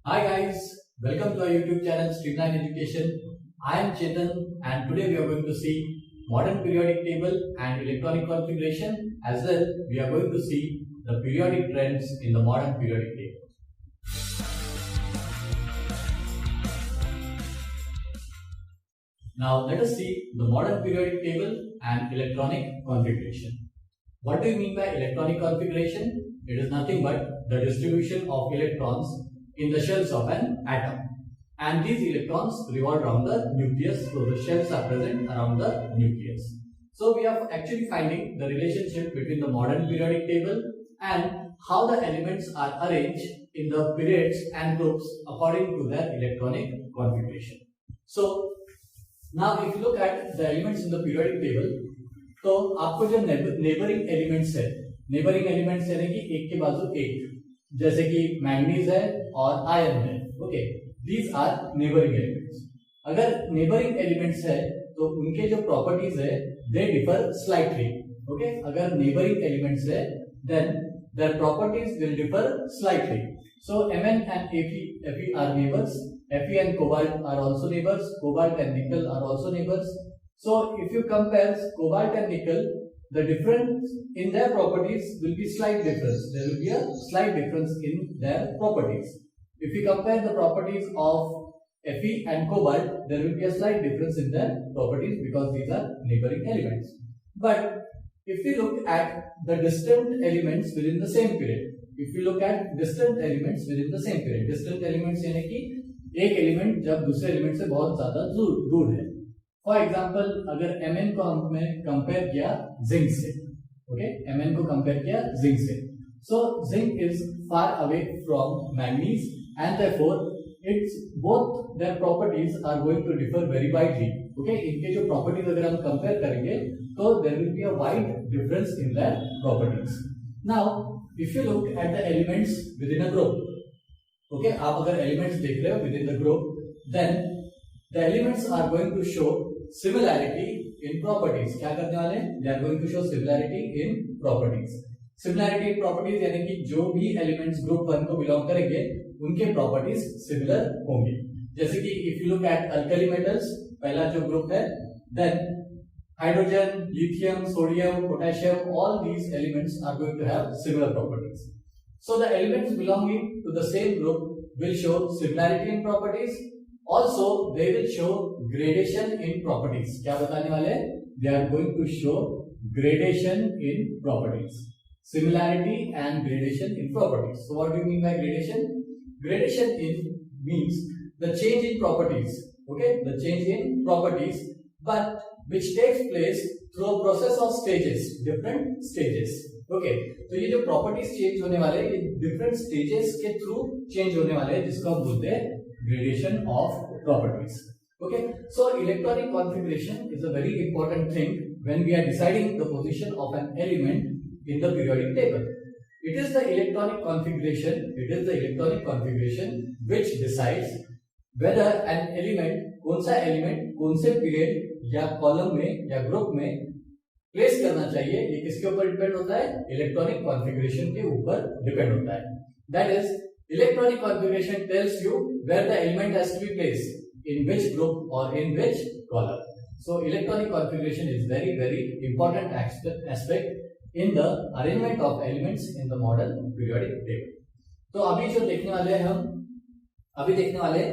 Hi guys, welcome to our YouTube channel Streamline Education. I am Chetan and today we are going to see modern periodic table and electronic configuration, as well we are going to see the periodic trends in the modern periodic table. Now let us see the modern periodic table and electronic configuration. What do you mean by electronic configuration? It is nothing but the distribution of electrons in the shells of an atom. And these electrons revolve around the nucleus, so the shells are present around the nucleus. So we are actually finding the relationship between the modern periodic table and how the elements are arranged in the periods and groups according to their electronic configuration. So now if you look at the elements in the periodic table, तो आपको जो neighbouring elements है, neighbouring elements यानी कि एक के बाजू एक, जैसे कि मैंगनीज है और आयरन है, okay, these are neighbouring elements. अगर नेबरिंग एलिमेंट्स है तो उनके जो प्रॉपर्टीज है दे डिफर स्लाइटली. ओके, अगर नेबरिंग एलिमेंट्स है then their properties will differ slightly. So Mn and Fe are neighbors. Fe and cobalt are also neighbors. Cobalt and nickel are also neighbors. So if you compare cobalt and nickel, the difference in their properties will be slight difference. There will be a slight difference in their properties. If you compare the properties of Fe and cobalt, there will be a slight difference in their properties because these are neighboring elements. But if we look at the distant elements within the same period, distant elements यानी कि एक element जब दूसरे element से बहुत ज्यादा दूर है. फॉर एग्जाम्पल अगर Mn को हमने कंपेयर किया जिंक से, ओके, Mn को कंपेयर किया जिंक से, so zinc is far away from manganese and therefore its both their properties are going to differ very widely. Okay, इनके जो प्रॉपर्टीज अगर हम कंपेयर करेंगे तो there will be a wide difference in their properties. Now if you look at the elements within a group, okay, आप अगर elements देख रहे हो within the group, then the elements are going to show similarity in properties. क्या करने वाले हैं? They are going to show similarity in properties. Similarity in properties यानी कि जो भी elements group 1 को belong करेंगे उनके properties similar होंगे. जैसे कि if you look at alkali metals, पहला जो group है, then hydrogen, lithium, sodium, potassium, all these elements are going to have similar properties. So the elements belonging to the same group will show similarity in properties. Also they will show gradation in properties. क्या बताने वाले हैं? They are going to show gradation in properties. Similarity and gradation in properties. So what do you mean by gradation? Gradation means the change in properties. Okay, the change in properties, but which takes place through a process of stages, different stages. Okay, तो ये जो properties change होने वाले ये different stages के through change होने वाले हैं, जिसको हम बोलते हैं gradation of properties. Okay, so electronic configuration is a very important thing when we are deciding the position of an element in the periodic table. It is the electronic configuration which decides whether an element, कौन सा element कौन से period या column में या group में place करना चाहिए, ये किसके ऊपर डिपेंड होता है? इलेक्ट्रॉनिक कॉन्फ़िगरेशन के ऊपर डिपेंड होता है. That is, electronic configuration tells you where the element has to be placed, in which group or in which column. So electronic configuration is very important aspect in the arrangement of elements in the modern periodic table. तो अभी जो देखने वाले हैं अभी देखने वाले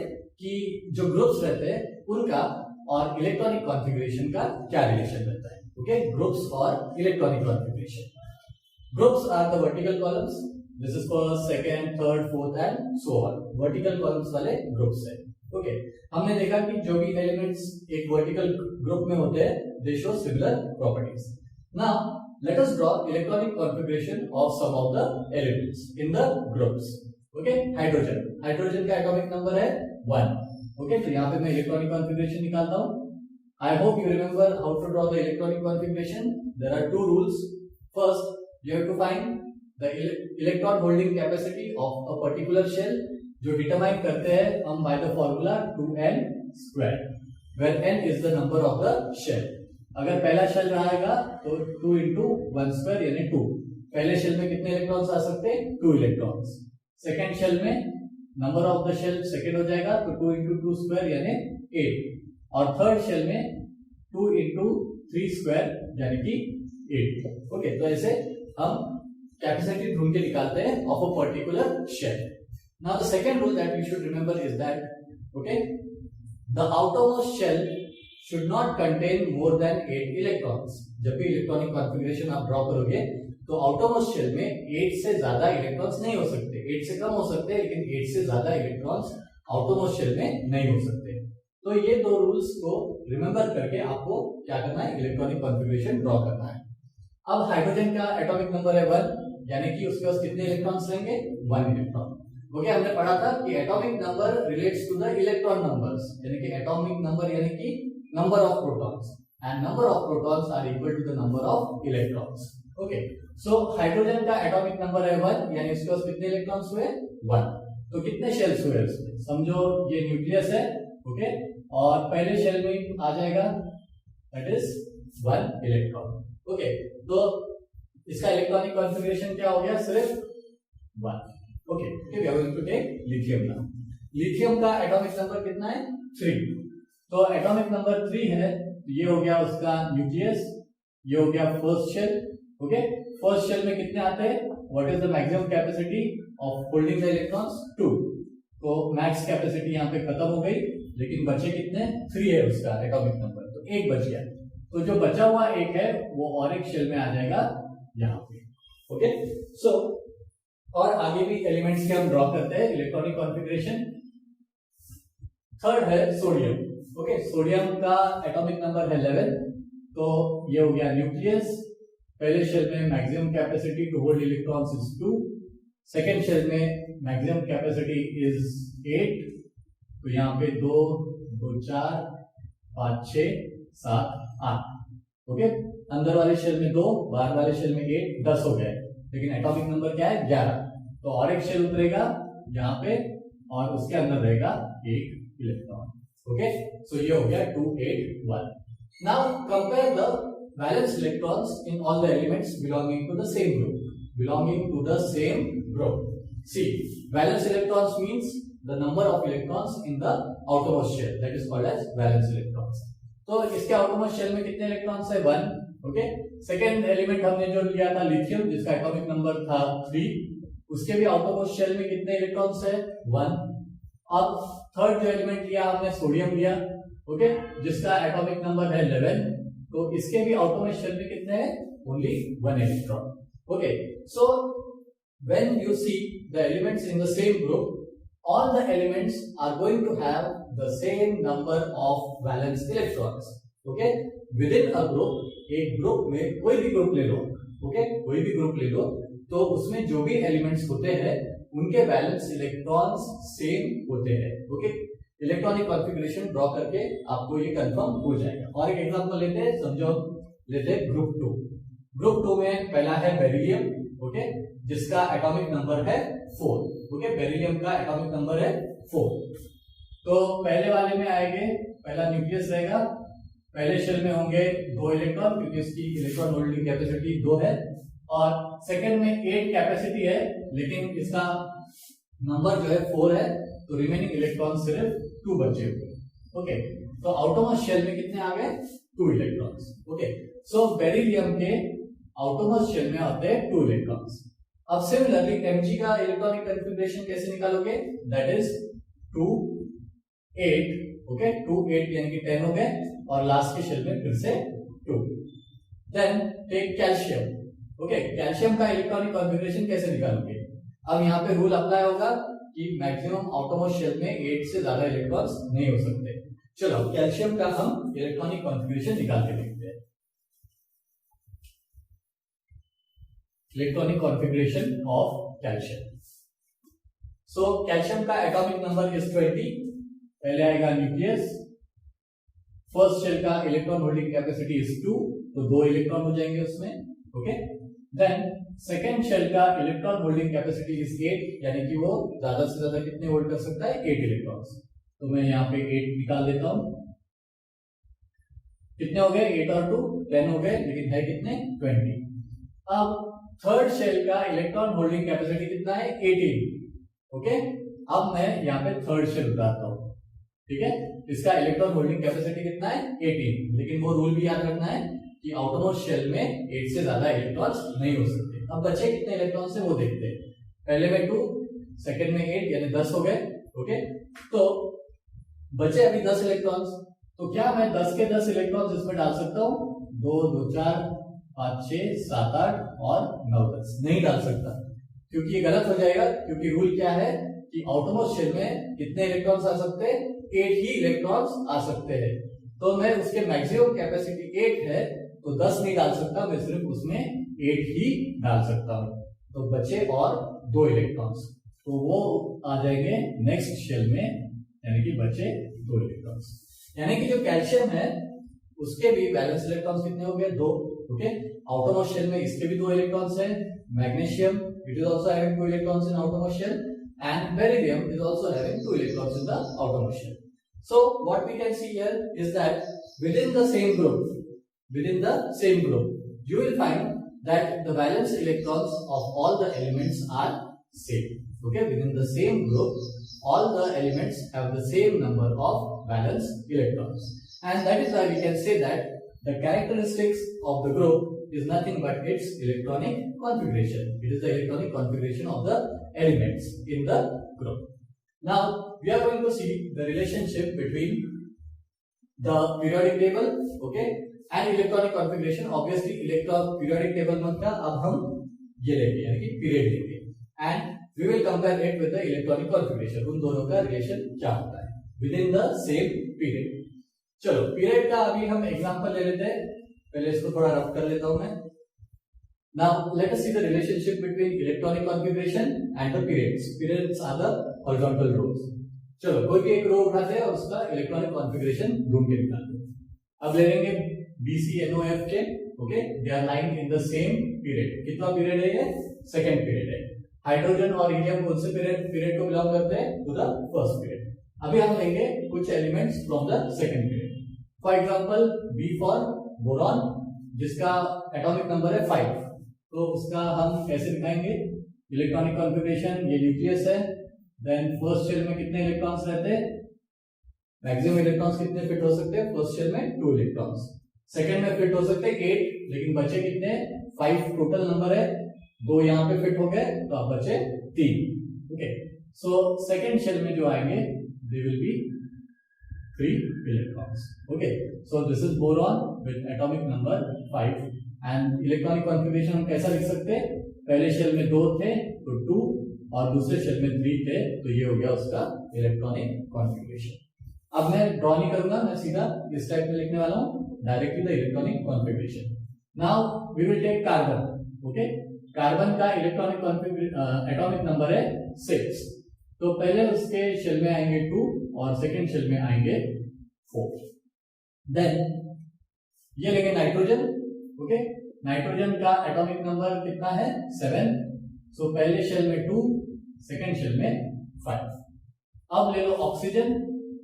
कि जो ग्रुप्स रहते हैं उनका और इलेक्ट्रॉनिक कॉन्फ़िगरेशन का क्या रिलेशन रहता है. ओके, ग्रुप्स और electronic configuration. Groups are the vertical columns. This is first, second, third, fourth and so on. Vertical columns वाले groups है. Okay, हमने देखा कि जो भी elements एक vertical group में होते हैं, they show similar properties. Now, let us draw electronic configuration of some of the elements in the groups. Okay, hydrogen. Hydrogen का atomic number है 1. Okay, तो यहाँ पे मैं electronic configuration निकालता हूँ. I hope you remember how to draw the electronic configuration. There are two rules. First, you have to find the electron holding capacity of a particular shell, जो determine करते हैं हम by the formula 2n square, where n is the number of the shell. अगर पहला shell रहेगा तो 2 into 1 square यानी 2. पहले शेल में कितने इलेक्ट्रॉन्स आ सकते हैं? 2 इलेक्ट्रॉन्स. सेकेंड शेल में number of the shell second हो जाएगा, तो 2 इंटू 2 स्क्वायर यानी 8, और थर्ड शेल में 2 इंटू 3 स्क्वायर यानी कि 8। ओके, तो ऐसे हम कैपेसिटी ढूंढ के निकालते हैं of a particular shell. Now the second rule that we should remember is that, okay, the outermost shell should not contain more than 8 electrons। जब भी इलेक्ट्रॉनिक कॉन्फ़िगरेशन आप ड्रॉ करोगे तो आउटरमोस्ट शेल में 8 से ज्यादा इलेक्ट्रॉन्स नहीं हो सकते, 8 से कम हो सकते हैं, लेकिन 8 से ज्यादा इलेक्ट्रॉन्स आउटरमोस्ट शेल में नहीं हो सकते। तो ये दो रूल्स को रिमेंबर करके आपको क्या करना है, इलेक्ट्रॉनिक कॉन्फ़िगरेशन ड्रॉ करना है। अब हाइड्रोजन का एटॉमिक नंबर है 1, यानी कि उसके पास कितने इलेक्ट्रॉन्स रहेंगे, 1 इलेक्ट्रॉन। ओके, हमने पढ़ा था कि atomic number relates to the electron numbers, यानी कि एटॉमिक नंबर यानी कि number of protons, and number of protons are equal to the number of electrons। okay, so hydrogen का एटॉमिक नंबर है 1, यानी इसके पास कितने इलेक्ट्रॉन्स हुए, 1। तो कितने शेल्स हुए उसमें, समझो ये न्यूक्लियस है, ओके, और पहले शेल में आ जाएगा दैट इज 1 इलेक्ट्रॉन। ओके, तो इसका इलेक्ट्रॉनिक कॉन्फ़िगरेशन क्या हो गया, सिर्फ 1। Okay, we are going to take lithium now. Lithium का एटॉमिक नंबर कितना है, 3। तो एटॉमिक नंबर 3 है, तो ये हो गया उसका न्यूक्लियस, ये हो गया first shell. Okay, first shell में कितने आते हैं, what is the maximum capacity of holding the electrons, 2। तो मैक्स कैपेसिटी यहाँ पे खत्म हो गई, लेकिन बचे कितने, 3 है उसका एटॉमिक नंबर, तो 1 बच गया। तो जो बचा हुआ 1 है वो और एक शेल में आ जाएगा यहाँ पे। ओके, सो और आगे भी एलिमेंट्स के हम ड्रॉ करते हैं इलेक्ट्रॉनिक कॉन्फ़िगरेशन। थर्ड है सोडियम। ओके, सोडियम का एटॉमिक नंबर है 11, तो ये हो गया न्यूक्लियस, पहले शेल में maximum capacity to hold electrons is 2, second shell में मैक्सिमम कैपेसिटी इज 8, तो यहाँ पे 2 2 4 5 6 7 8। ओके, अंदर वाले शेल में 2, बाहर वाले शेल में 8, 10 हो गए, लेकिन एटॉमिक नंबर क्या है, 11। तो और एक शेल उतरेगा यहाँ पे और उसके अंदर रहेगा 1 इलेक्ट्रॉन। ओके, सो ये हो गया 2 8 1। Now compare the valence electrons in all the elements belonging to the same group. See, valence electrons means the number of electrons in the outermost shell, that is called as valence electrons. तो इसके outermost shell में कितने electrons है, 1। Okay, second element हमने जो लिया था lithium, जिसका एटॉमिक नंबर था 3, उसके भी आउटरमोस्ट शेल में कितने इलेक्ट्रॉन्स है, 1। अब थर्ड जो एलिमेंट लिया हमने सोडियम लिया, ओके, जिसका एटॉमिक नंबर है 11, तो इसके भी आउटरमोस्ट शेल में कितने हैं, only 1 electron. Okay, so when you see the elements in the same group, all the elements are going to have the same number of valence electrons। okay, within a group, एक group में कोई भी group ले लो, okay, कोई भी group ले लो, तो उसमें जो भी एलिमेंट्स होते हैं उनके वैलेंस इलेक्ट्रॉन्स सेम होते हैं। ओके, इलेक्ट्रॉनिक कॉन्फ़िगरेशन ड्रॉ करके आपको ये कंफर्म हो जाएगा। और एक एग्जांपल लेते हैं, समझो लेते हैं ग्रुप 2। ग्रुप 2 में पहला है बेरिलियम, ओके, जिसका एटॉमिक नंबर है 4। ओके, बेरिलियम का एटॉमिक नंबर है 4। तो पहले वाले में आएंगे, पहला न्यूक्लियस रहेगा, पहले शेल में होंगे 2 इलेक्ट्रॉन, क्योंकि इसकी इलेक्ट्रॉन होल्डिंग कैपेसिटी 2 है, और सेकंड में 8 कैपेसिटी है, लेकिन इसका नंबर जो है 4 है, तो रिमेनिंग इलेक्ट्रॉन सिर्फ 2 बचे हुए। ओके, तो आउटरमोस्ट शेल में कितने आ गए, 2 इलेक्ट्रॉन्स। ओके, सो बेरिलियम के आउटरमोस्ट शेल में आते हैं 2 इलेक्ट्रॉन्स। अब सिमिलरली Mg का इलेक्ट्रॉनिक कॉन्फ़िगरेशन कैसे निकालोगे, दैट इज 2 8। ओके, 2 8 यानी कि 10 हो गए, और लास्ट के शेल में फिर से 2। Then take calcium. Okay, calcium का इलेक्ट्रॉनिक कॉन्फ़िगरेशन कैसे निकालोगे, अब यहाँ पे रूल अप्लाई होगा कि मैक्सिमम आउटरमोस्ट शेल में 8 से ज्यादा इलेक्ट्रॉन्स नहीं हो सकते। चलो कैल्शियम का हम इलेक्ट्रॉनिक कॉन्फ़िगरेशन निकाल के देखते हैं। Electronic configuration of calcium. So calcium का एटॉमिक नंबर इज 20, पहले आएगा न्यूक्लियस, फर्स्ट शेल का इलेक्ट्रॉन होल्डिंग कैपेसिटी इज 2, तो 2 इलेक्ट्रॉन हो जाएंगे उसमें। ओके, देन सेकेंड शेल का इलेक्ट्रॉन होल्डिंग कैपेसिटी इज 8, यानी कि वो ज्यादा से ज्यादा कितने होल्ड कर सकता है, 8 इलेक्ट्रॉन्स। तो मैं यहाँ पे 8 निकाल देता हूं, कितने हो गए, 8 और 2 10 हो गए, लेकिन है कितने, 20। अब थर्ड शेल का इलेक्ट्रॉन होल्डिंग कैपेसिटी कितना है, 18। ओके, अब मैं यहाँ पे थर्ड शेल उतारता हूँ, ठीक है। इसका इलेक्ट्रॉन होल्डिंग कैपेसिटी कितना है 18, लेकिन वो रूल भी याद रखना है कि आउटरमोस्ट शेल में 8 से ज्यादा इलेक्ट्रॉन्स नहीं हो सकते। अब बचे कितने इलेक्ट्रॉन्स है वो देखते हैं। पहले में 2, सेकंड में 8, यानी 10 हो गए। ओके, तो बचे अभी 10 इलेक्ट्रॉन्स। तो क्या मैं 10 के 10 इलेक्ट्रॉन्स इसमें डाल सकता हूँ? 2 2 4 5 6 7 8 और 9 10 नहीं डाल सकता, क्योंकि ये गलत हो जाएगा। क्योंकि रूल क्या है कि आउटरमोस्ट शेल में कितने इलेक्ट्रॉन्स आ सकते हैं? 8 ही इलेक्ट्रॉन्स आ सकते हैं। तो मैं उसके मैक्सिमम कैपेसिटी 8 है, तो 10 नहीं डाल सकता, मैं सिर्फ उसमें 8 ही डाल सकता हूँ। तो बचे और 2 इलेक्ट्रॉन्स, तो वो आ जाएंगे नेक्स्ट शेल में, यानी कि बचे 2 इलेक्ट्रॉन्स। यानी कि जो कैल्शियम है उसके भी बैलेंस इलेक्ट्रॉन्स कितने हो गए? 2। ओके, आउटरमोस्ट शेल में इसके भी 2 इलेक्ट्रॉन्स है। Magnesium it is also having 2 electrons in outermost shell, and beryllium is also having 2 electrons in the outermost shell. So what we can see here is that within the same group, you will find that the valence electrons of all the elements are same. Okay, within the same group, all the elements have the same number of valence electrons, and that is why we can say that the characteristics of the group is nothing but its electronic configuration. It is the electronic configuration of the elements in the group. Now we are going to see the relationship between the periodic table, okay, and electronic configuration. Obviously periodic table मतलब अब हम ये लेंगे, यानी कि period लेंगे, and we will compare it with the electronic configuration. उन दोनों का रिलेशन क्या होता है within the same period. चलो पीरियड का अभी हम एग्जांपल ले लेते हैं। पहले इसको थोड़ा रफ कर लेता हूं मैं। Now let us see the relationship between electronic configuration and the periods. Periods are the horizontal rows. चलो कोई भी एक रो उठाते हैं और उसका इलेक्ट्रॉनिक कॉन्फ़िगरेशन ढूंढ के निकालते हैं। अब ले लेंगे BCNOF के, okay, they are lying in the same period. कितना पीरियड है ये? सेकंड पीरियड है। हाइड्रोजन और हीलियम कौन से पीरियड को बिलोंग करते हैं? To the first period. अभी हम लेंगे कुछ elements from the second period. For example B for boron, जिसका एटॉमिक नंबर है 5, तो उसका हम कैसे दिखाएंगे? इलेक्ट्रॉनिक कॉन्फ़िगरेशन, ये न्यूक्लियस है। देन फर्स्ट शेल में कितने इलेक्ट्रॉन्स रहते हैं? मैक्सिमम इलेक्ट्रॉन्स कितने फिट हो सकते हैं? फर्स्ट शेल में 2 इलेक्ट्रॉन्स। सेकंड में फिट हो सकते हैं 8, लेकिन बचे कितने? 5 टोटल नंबर है, 2 यहाँ पे फिट हो गए, तो अब बचे 3। ओके, सो सेकंड शेल में जो आएंगे they will be 3 electrons. Okay, so this is boron with atomic number 5 and electronic configuration हम कैसा लिख सकते हैं? पहले शेल में 2 थे तो 2 और दूसरे शेल में 3 थे, तो ये हो गया उसका इलेक्ट्रॉनिक कॉन्फ़िगरेशन। अब मैं ड्रॉ नहीं करूंगा, मैं सीधा इस टाइप में लिखने वाला हूं, directly the electronic configuration. Now we will take carbon. Okay, carbon का इलेक्ट्रॉनिक एटॉमिक नंबर है 6, तो पहले उसके शेल में आएंगे 2 और सेकेंड शेल में आएंगे 4। देन ये लेंगे नाइट्रोजन। ओके, नाइट्रोजन का एटॉमिक नंबर कितना है? 7, सो पहले शेल में 2, सेकेंड शेल में 5। अब ले लो ऑक्सीजन।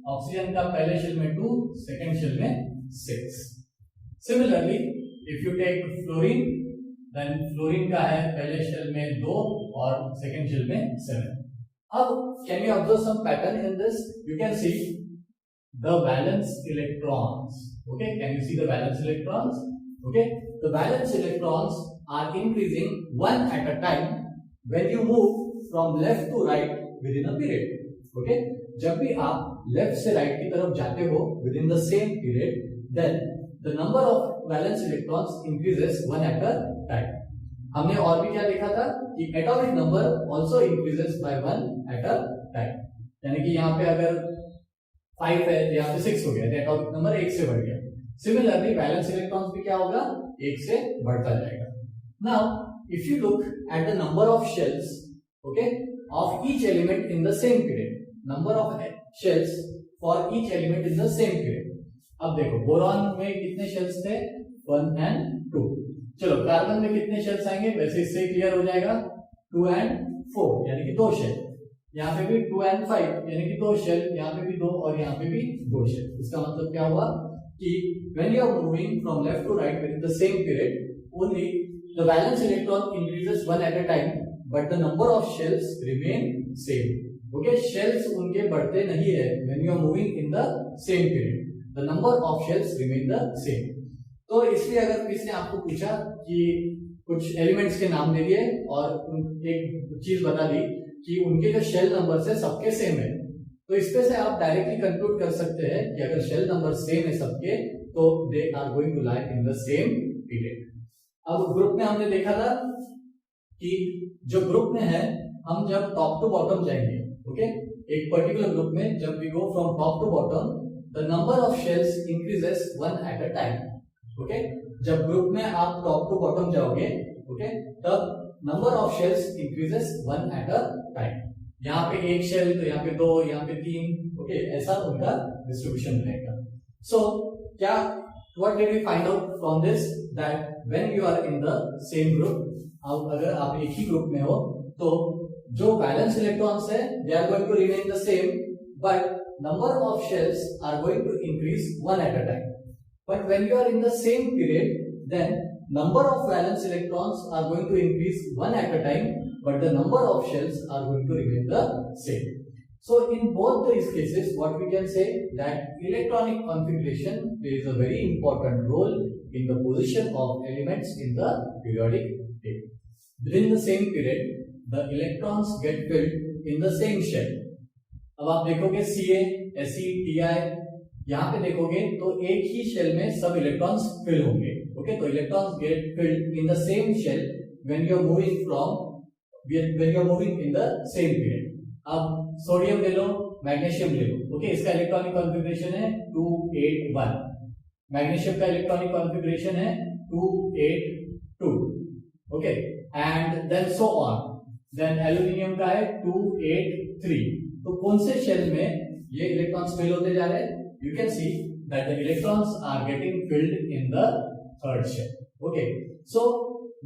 ऑक्सीजन का पहले शेल में 2, सेकेंड शेल में 6। Similarly if you take fluorine, then fluorine का है पहले शेल में 2 और सेकेंड शेल में 7। अब can you observe some pattern in this? You can see the valence electrons. Okay, can you see the valence electrons? Okay, the valence electrons are increasing one at a time when you move from left to right within a period. Okay, जब भी आप left से right की तरफ जाते हो within the same period, then the number of valence electrons increases one at a time. हमने और भी क्या देखा था कि atomic number also increases by 1 eight a time, यानी कि यहाँ पे अगर 5 है तो यहाँ पे 6 हो गया, तो एटॉमिक नंबर 1 से बढ़ गया। सिमिलरली वैलेंस इलेक्ट्रॉन्स भी क्या होगा? 1 से बढ़ता जाएगा। Now if you look at the number of shells, okay, of each element in the same period, number of shells for each element in the same period. अब देखो बोरॉन में कितने शेल्स थे? 1 and 2। चलो कार्बन में कितने shells आएंगे? वैसे इससे क्लियर हो जाएगा, 2 and 4 यानी कि 2 शेल। यहाँ पे भी 2 and 5 यानी कि 2 शेल, यहाँ पे भी 2 और यहाँ पे भी 2 शेल। इसका मतलब क्या हुआ कि when you are moving from left to right within the same period, only the valence electron increases one at a time, but the number of shells remain same. Okay, shells उनके बढ़ते नहीं है when you are moving in the same period, the number of shells remain the same. तो इसलिए अगर किसी ने आपको पूछा कि कुछ एलिमेंट्स के नाम दे दिए और एक चीज बता दी कि उनके जो शेल नंबर्स है सबके सेम है, तो इसपे से आप डायरेक्टली कंक्लूड कर सकते हैं कि अगर शेल नंबर सेम है सबके तो they are going to lie in the same period. अब ग्रुप में हमने देखा था कि जो ग्रुप में है हम जब टॉप टू बॉटम जाएंगे, ओके, एक पर्टिकुलर ग्रुप में जब we go from top to bottom the number of shells increases one at a time. Okay, जब ग्रुप में आप टॉप टू बॉटम जाओगे, ओके, तब number of shells increases one at a time. यहाँ पे एक शेल तो यहाँ पे दो, यहाँ पे तीन, ओके, ऐसा उनका डिस्ट्रीब्यूशन रहेगा। सो क्या what did we find out from this that when you are in the same group, अब अगर आप एक ही ग्रुप में हो तो जो वैलेंस इलेक्ट्रॉन्स है they are going to remain the same but number of shells are going to increase one at a time. But when you are in the same period then number of valence electrons are going to increase one at a time, but the number of shells are going to remain the same. So in both these cases, what we can say that electronic configuration plays a very important role in the position of elements in the periodic table. Within the same period, the electrons get filled in the same shell. अब आप देखोगे Ca, Se, Ti, यहाँ पे देखोगे तो एक ही shell में सब इलेक्ट्रॉन्स फिल होंगे। ओके, तो electrons get filled in the same shell when you are moving in the same period. अब सोडियम ले लो, मैग्नीशियम ले लो, ओके, इसका इलेक्ट्रॉनिक कॉन्फ़िगरेशन है 281, मैग्नीशियम का इलेक्ट्रॉनिक कॉन्फ़िगरेशन है 282, okay, and then so on. Then aluminium का है 283। तो कौन से शेल में ये इलेक्ट्रॉन्स फिल होते जा रहे हैं? You can see that the electrons are getting filled in the third shell. Okay, so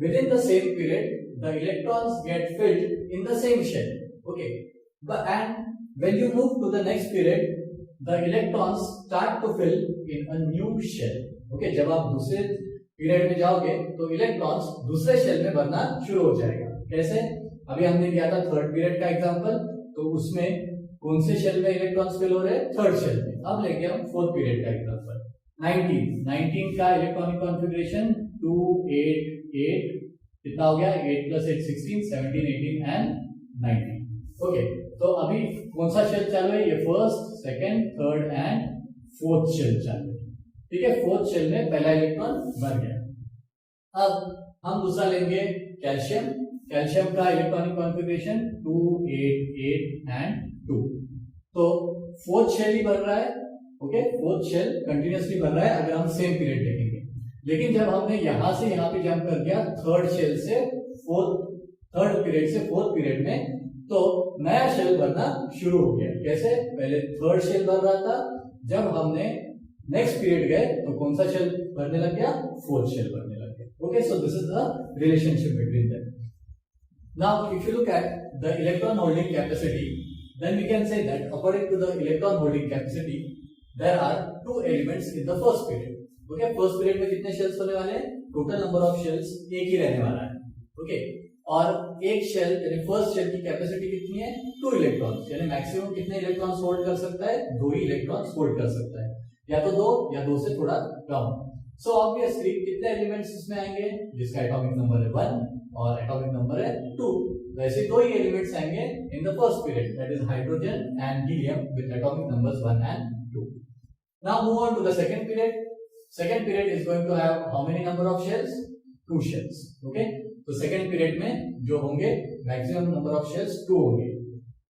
within the same period, the electrons get filled in the same shell. Okay, and when you move to the next period, the electrons start to fill in a new shell. Okay, जब आप दूसरे period में जाओगे तो electrons दूसरे shell में भरना शुरू हो जाएगा। कैसे? अभी हमने किया था थर्ड पीरियड का एग्जांपल, तो उसमें कौन से शेल में इलेक्ट्रॉन्स फिल हो रहे हैं? थर्ड शेल में। अब लेंगे हम फोर्थ पीरियड का एग्जांपल, 19 का इलेक्ट्रॉनिक कॉन्फ़िगरेशन 288, कितना हो गया? 8 + 8 16, 17 18 एंड 19। ओके, तो अभी कौन सा शेल चालू है? ये first, second, third and fourth shell चालू है। ठीक है, फोर्थ शेल में पहला इलेक्ट्रॉन भर गया। अब हम दूसरा लेंगे कैल्शियम। कैल्शियम का इलेक्ट्रॉनिक कॉन्फ़िगरेशन 288 एंड 2। तो फोर्थ शेल ही भर रहा है। ओके, फोर्थ शेल कंटिन्यूअसली भर रहा है अगर हम सेम पीरियड देखेंगे। लेकिन जब हमने यहां से यहां पे जंप कर दिया थर्ड शेल से थर्ड पीरियड से फोर्थ पीरियड में, तो नया शेल भरना शुरू हो गया। कैसे? पहले थर्ड शेल भर रहा था, जब हमने नेक्स्ट पीरियड गए तो कौन सा शेल भरने लग गया? फोर्थ शेल भरने लग गया। Okay, so this is the relationship between them. Now if you look at the electron holding capacity, then we can say that according to the electron holding capacity there are two elements in the first period. Okay, first period में कितने shells होने वाले हैं? Total number of shells एक ही रहने वाला है। Okay, और एक शेल यानी फर्स्ट शेल की कैपेसिटी कितनी है? 2 इलेक्ट्रॉन्स, यानी मैक्सिमम कितने इलेक्ट्रॉन्स होल्ड कर सकता है? 2 ही इलेक्ट्रॉन्स होल्ड कर सकता है, या तो 2 या 2 से थोड़ा कम। सो ऑब्वियसली कितने एलिमेंट्स इसमें आएंगे? जिसका एटॉमिक नंबर है 1 और एटॉमिक नंबर है 2। वैसे 2 ही एलिमेंट्स आएंगे in the first period, that is hydrogen and helium with atomic numbers 1 and 2। Now move on to the second period. Second period is going to have how many number of shells? 2 shells. Okay, तो second period में जो होंगे maximum number of shells 2 होंगे।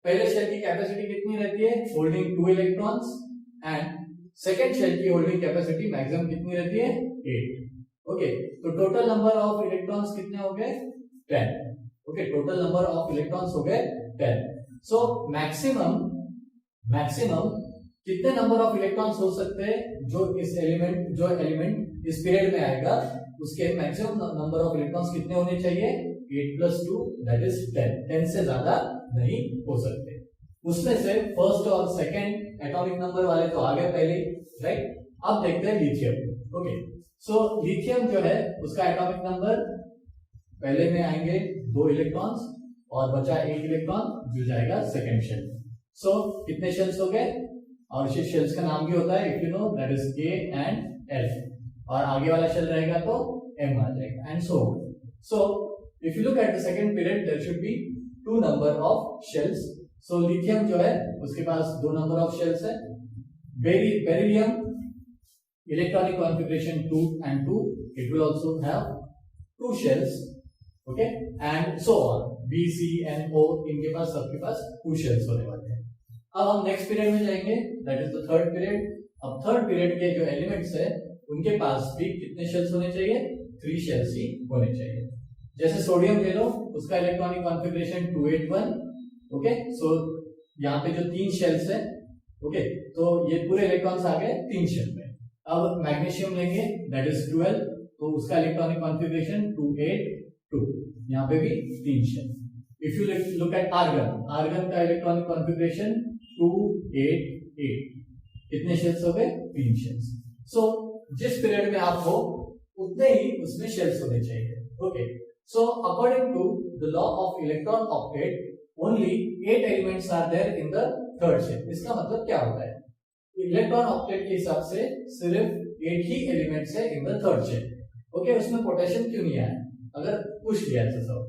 पहले shell की capacity कितनी रहती है? Holding 2 electrons, and second shell की होल्डिंग कैपेसिटी मैक्सिमम कितनी रहती है? 8। ओके, तो टोटल नंबर ऑफ इलेक्ट्रॉन्स कितने हो गए? 10। Okay, total number of electrons हो गए 10। सो मैक्सिमम कितने नंबर ऑफ इलेक्ट्रॉन्स हो सकते हैं? जो एलिमेंट इस पीरियड में आएगा उसके मैक्सिमम नंबर ऑफ इलेक्ट्रॉन्स कितने होने चाहिए? 8 + 2 दैट इज 10। 10 से ज्यादा नहीं हो सकते। उसमें से फर्स्ट और सेकंड एटॉमिक नंबर वाले तो आ गए पहले, राइट? अब देखते हैं लिथियम। ओके, सो लिथियम जो है उसका एटॉमिक नंबर पहले में आएंगे 2 इलेक्ट्रॉन्स और बचा 1 इलेक्ट्रॉन जो जाएगा सेकंड शेल में। सो कितने शेल्स हो गए, और इस शेल्स का नाम भी होता है if you know that is K and L, और आगे वाला शेल रहेगा तो एम आ जाएगा and so if you look at the second period there should be 2 number of shells. So lithium जो है उसके पास 2 नंबर ऑफ शेल्स है. Beryllium electronic configuration 2 and 2, it will also have 2 shells, okay, and so on. B, C, N, O इनके पास सबके पास 2 shells होने वाले हैं. अब हम नेक्स्ट पीरियड में जाएंगे, that is the third period. अब थर्ड पीरियड के जो एलिमेंट्स है उनके पास भी कितने शेल्स होने चाहिए, 3 शेल्स ही होने चाहिए. जैसे सोडियम ले लो, उसका इलेक्ट्रॉनिक कॉन्फ़िगरेशन 281, ओके. सो यहाँ पे जो 3 शेल्स है, ओके, तो ये पूरे इलेक्ट्रॉन्स आ गए 3 शेल में. अब मैग्नीशियम लेंगे, दैट इज 12, तो उसका इलेक्ट्रॉनिक कॉन्फ़िगरेशन 282, यहाँ पे भी 3 shell. If you look at argon का इलेक्ट्रॉनिक कॉन्फ़िगरेशन 288, कितने शेल्स हो गए, 3 शेल्स. सो जिस पीरियड में आप हो उतने ही उसमें शेल्स होने चाहिए, okay. So according to the law of electron octet only 8 elements are there in the third shell. इसका मतलब क्या होता है, इलेक्ट्रॉन ऑक्टेट के हिसाब से सिर्फ 8 ही एलिमेंट्स है in the third shell, okay. उसमें पोटेशियम क्यों नहीं आया, अगर पूछ लिया तो सब.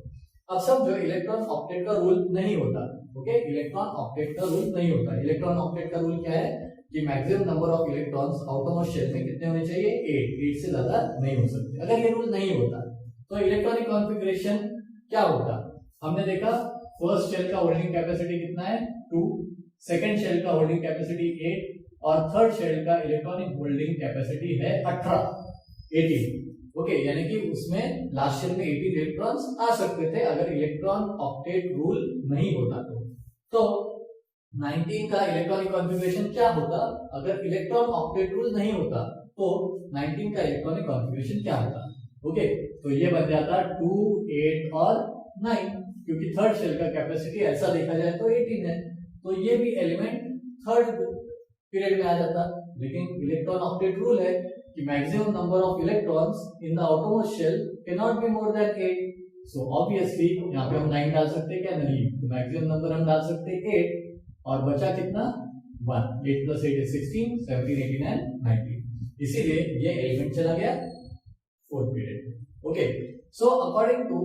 अब सब जो इलेक्ट्रॉन ऑक्टेट का रूल नहीं होता, ओके. इलेक्ट्रॉन ऑक्टेट का रूल नहीं होता. इलेक्ट्रॉन ऑक्टेट का रूल क्या है कि maximum number of electrons outermost shell में कितने होने चाहिए, 8 से ज्यादा नहीं हो सकते. अगर ये रूल नहीं होता तो इलेक्ट्रॉनिक कॉन्फ़िगरेशन क्या होता. हमने देखा फर्स्ट शेल का होल्डिंग कैपेसिटी कितना है, 2, सेकंड शेल का होल्डिंग कैपेसिटी 8, और थर्ड शेल का इलेक्ट्रॉनिक होल्डिंग कैपेसिटी है 18, ओके. यानी कि उसमें लास्ट शेल में 18 इलेक्ट्रॉन्स आ सकते थे अगर इलेक्ट्रॉन ऑक्टेट रूल नहीं होता तो 19 का इलेक्ट्रॉनिक कॉन्फ़िगरेशन क्या होता अगर इलेक्ट्रॉन ऑक्टेट रूल नहीं होता, तो 19 का इलेक्ट्रॉनिक कॉन्फ़िगरेशन क्या होता, ओके. तो ये बन जाता 2, 8 और 9, क्योंकि थर्ड शेल का कैपेसिटी ऐसा देखा जाए तो 18 है, तो ये भी एलिमेंट थर्ड पीरियड में आ जाता. लेकिन इलेक्ट्रॉन ऑक्टेट रूल है कि maximum number of electrons in the outermost shell can not be more than 8. So obviously यहाँ पे हम 9 डाल सकते हैं क्या, नहीं. तो मैक्सिमम नंबर हम डाल सकते हैं 8, और बचा कितना, 1. 8 + 8 is 16, 17, 18 and 19. इसीलिए ये एलिमेंट चला गया fourth period, okay. So according to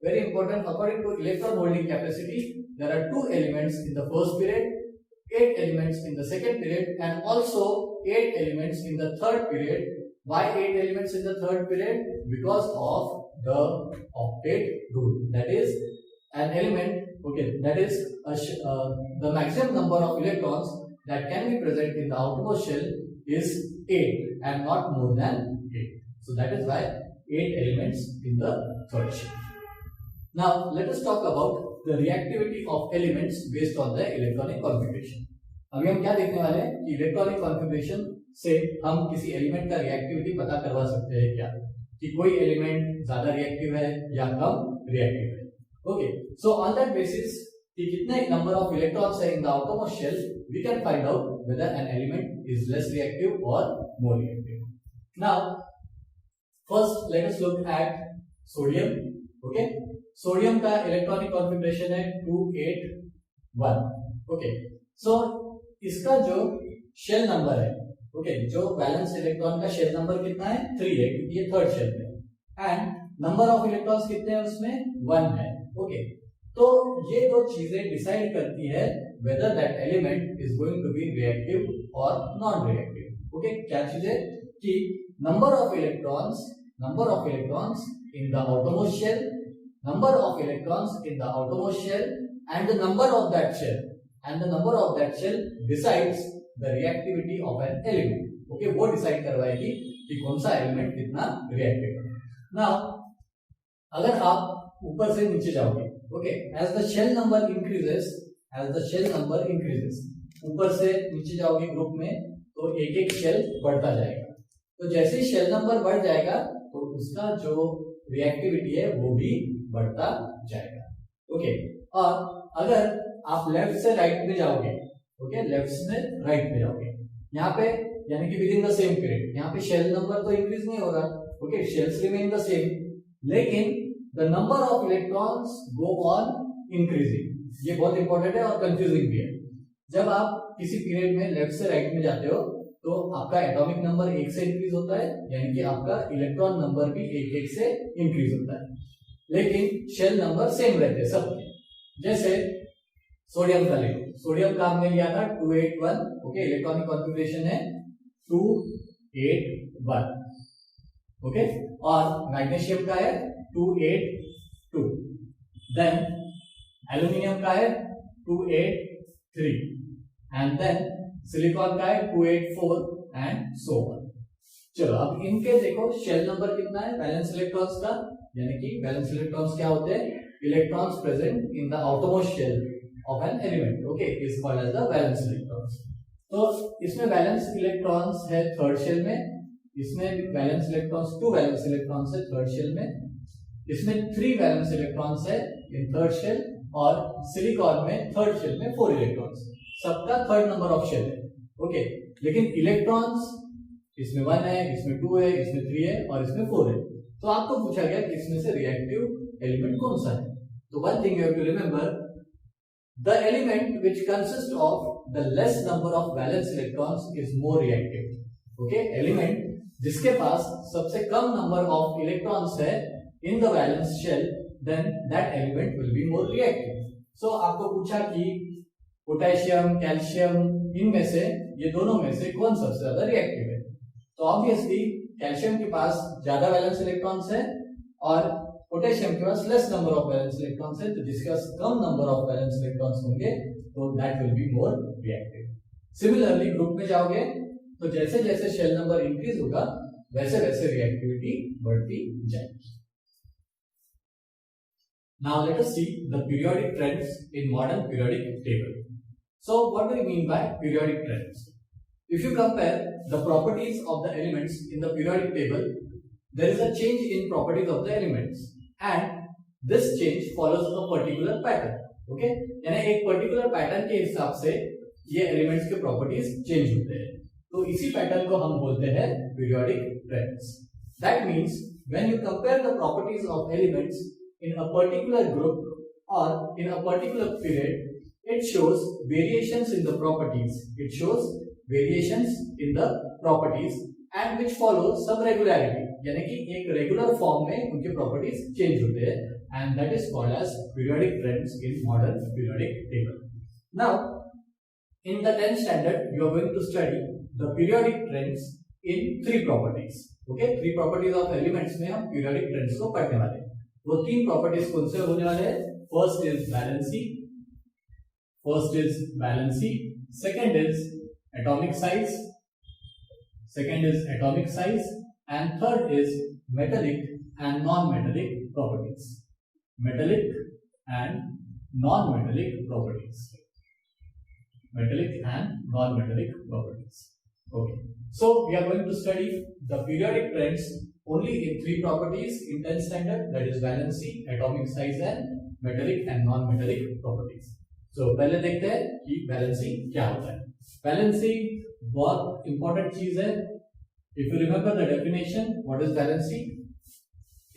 very important, according to electron holding capacity there are 2 elements in the first period, 8 elements in the second period, and also 8 elements in the third period. Why 8 elements in the third period? Because of the octet rule. That is an element, okay, that is the maximum number of electrons that can be present in the outermost shell is 8 and not more than 8. So that is why 8 elements in the third shell. Now let us talk about the reactivity of elements based on the electronic configuration. अभी हम क्या देखने वाले हैं कि electronic configuration से हम किसी एलिमेंट का रिएक्टिविटी पता करवा सकते हैं क्या, कि कोई एलिमेंट ज्यादा रिएक्टिव है या कम रिएक्टिव है, okay. So on that basis कि कितने नंबर ऑफ इलेक्ट्रॉन्स है in the outermost shell, we can find out whether an element is less reactive और more reactive. Now first let us look at sodium, okay. Sodium का electronic configuration है 281, okay. So इसका जो shell number है, okay, जो valence electron का shell number कितना है, 3 है, क्योंकि ये थर्ड शेल में, एंड नंबर ऑफ इलेक्ट्रॉन्स कितने हैं उसमें, 1 है, ओके. तो ये दो चीजें डिसाइड करती है whether that element is going to be reactive और नॉन रिएक्टिव, ओके. क्या चीजें, कि number of electrons in the outermost shell, number of electrons in the outermost shell, and the number of that shell, decides the reactivity of an element, okay. वो decide करवाएगी कि कौन सा element कितना reactive है. नाउ अगर आप ऊपर से नीचे जाओगे, okay, as the shell number increases, ऊपर से नीचे जाओगे ग्रुप में, तो एक एक शेल बढ़ता जाएगा. तो जैसे ही शेल नंबर बढ़ जाएगा तो उसका जो रिएक्टिविटी है वो भी बढ़ता जाएगा, ओके. और अगर आप लेफ्ट से राइट में जाओगे, ओके, लेफ्ट से राइट में जाओगे, यहाँ पे यानी कि within the same period, यहाँ पे शेल नंबर तो इंक्रीज नहीं हो रहा, okay, shells remain the same, लेकिन the number of electrons go on increasing. ये बहुत इंपॉर्टेंट है और कंफ्यूजिंग भी है. जब आप किसी पीरियड में लेफ्ट से राइट में जाते हो तो आपका एटॉमिक नंबर 1 से इंक्रीज होता है, यानी कि आपका इलेक्ट्रॉन नंबर भी 1 1 से इंक्रीज होता है, लेकिन शेल नंबर सेम रहते हैं सबके। जैसे सोडियम का ले, सोडियम का हमने लिया था 281, ओके, इलेक्ट्रॉनिक कॉन्फ़िगरेशन है 281, ओके, और मैग्नीशियम का है 282, देन एल्यूमिनियम का है 283, एंड देन सिलिकॉन का है 284 एंड सो ऑन। चलो अब इनके देखो शेल नंबर कितना है वैलेंस इलेक्ट्रॉन्स का, यानी कि वैलेंस इलेक्ट्रॉन्स क्या होते हैं, electrons present in the outermost shell of an element, okay, is called as the valence electrons. तो इसमें वैलेंस इलेक्ट्रॉन्स है थर्ड शेल में, इसमें वैलेंस इलेक्ट्रॉन्स 2 वैलेंस इलेक्ट्रॉन्स है थर्ड शेल में, इसमें 3 वैलेंस इलेक्ट्रॉन्स है इन थर्ड शेल, और सिलिकॉन में थर्ड शेल में 4 इलेक्ट्रॉन्स, सबका थर्ड नंबर ऑफ शेल है, ओके। लेकिन इलेक्ट्रॉन्स इसमें 1 है, इसमें 2 है, इसमें 3 है और इसमें 4 है। तो आपको पूछा गया कि इसमें से रिएक्टिव एलिमेंट कौन सा है। तो one thing you have to remember, the element which consist of the less number of valence electrons is more reactive, okay. Element जिसके पास सबसे कम नंबर ऑफ इलेक्ट्रॉन्स है in the valence shell, then that element will be more reactive. So आपको पूछा कि potassium, calcium, इनमें से ये दोनों में से कौन सबसे ज्यादा रिएक्टिव है। तो ऑब्वियसली कैल्शियम के पास ज्यादा वैलेंस इलेक्ट्रॉन्स है और पोटेशियम के पास less number of valence electrons है, तो जिसके पास कम नंबर ऑफ वैलेंस इलेक्ट्रॉन्स होंगे तो that will be more reactive. Similarly group में जाओगे तो जैसे जैसे शेल नंबर इंक्रीज होगा वैसे वैसे रिएक्टिविटी बढ़ती जाएगी। Now let us see the periodic trends in modern periodic table. So what do we mean by periodic trends? If you compare the properties of the elements in the periodic table, there is a change in properties of the elements and this change follows a particular pattern. Okay? यानी एक particular pattern के हिसाब से ये elements के properties change होते हैं। तो इसी pattern को हम बोलते हैं periodic trends. That means when you compare the properties of elements in a particular group or in a particular period, it shows variations in the properties. It shows variations in the properties and which follow some regularity. यानी कि एक regular form में उनके properties change होते हैं and that is called as periodic trends in modern periodic table. Now, in the 10th standard, you are going to study the periodic trends in 3 properties. Okay, 3 properties of elements में हम periodic trends को पढ़ने वाले हैं। वो 3 properties कौन से होने वाले हैं? First is valency, second is atomic size, and third is metallic and non metallic properties. Okay, so we are going to study the periodic trends only in 3 properties in 10th standard, that is valency, atomic size and metallic and non-metallic properties. So पहले देखते हैं कि valency क्या होता है। Valency बहुत important चीज है। If you remember the definition, what is valency?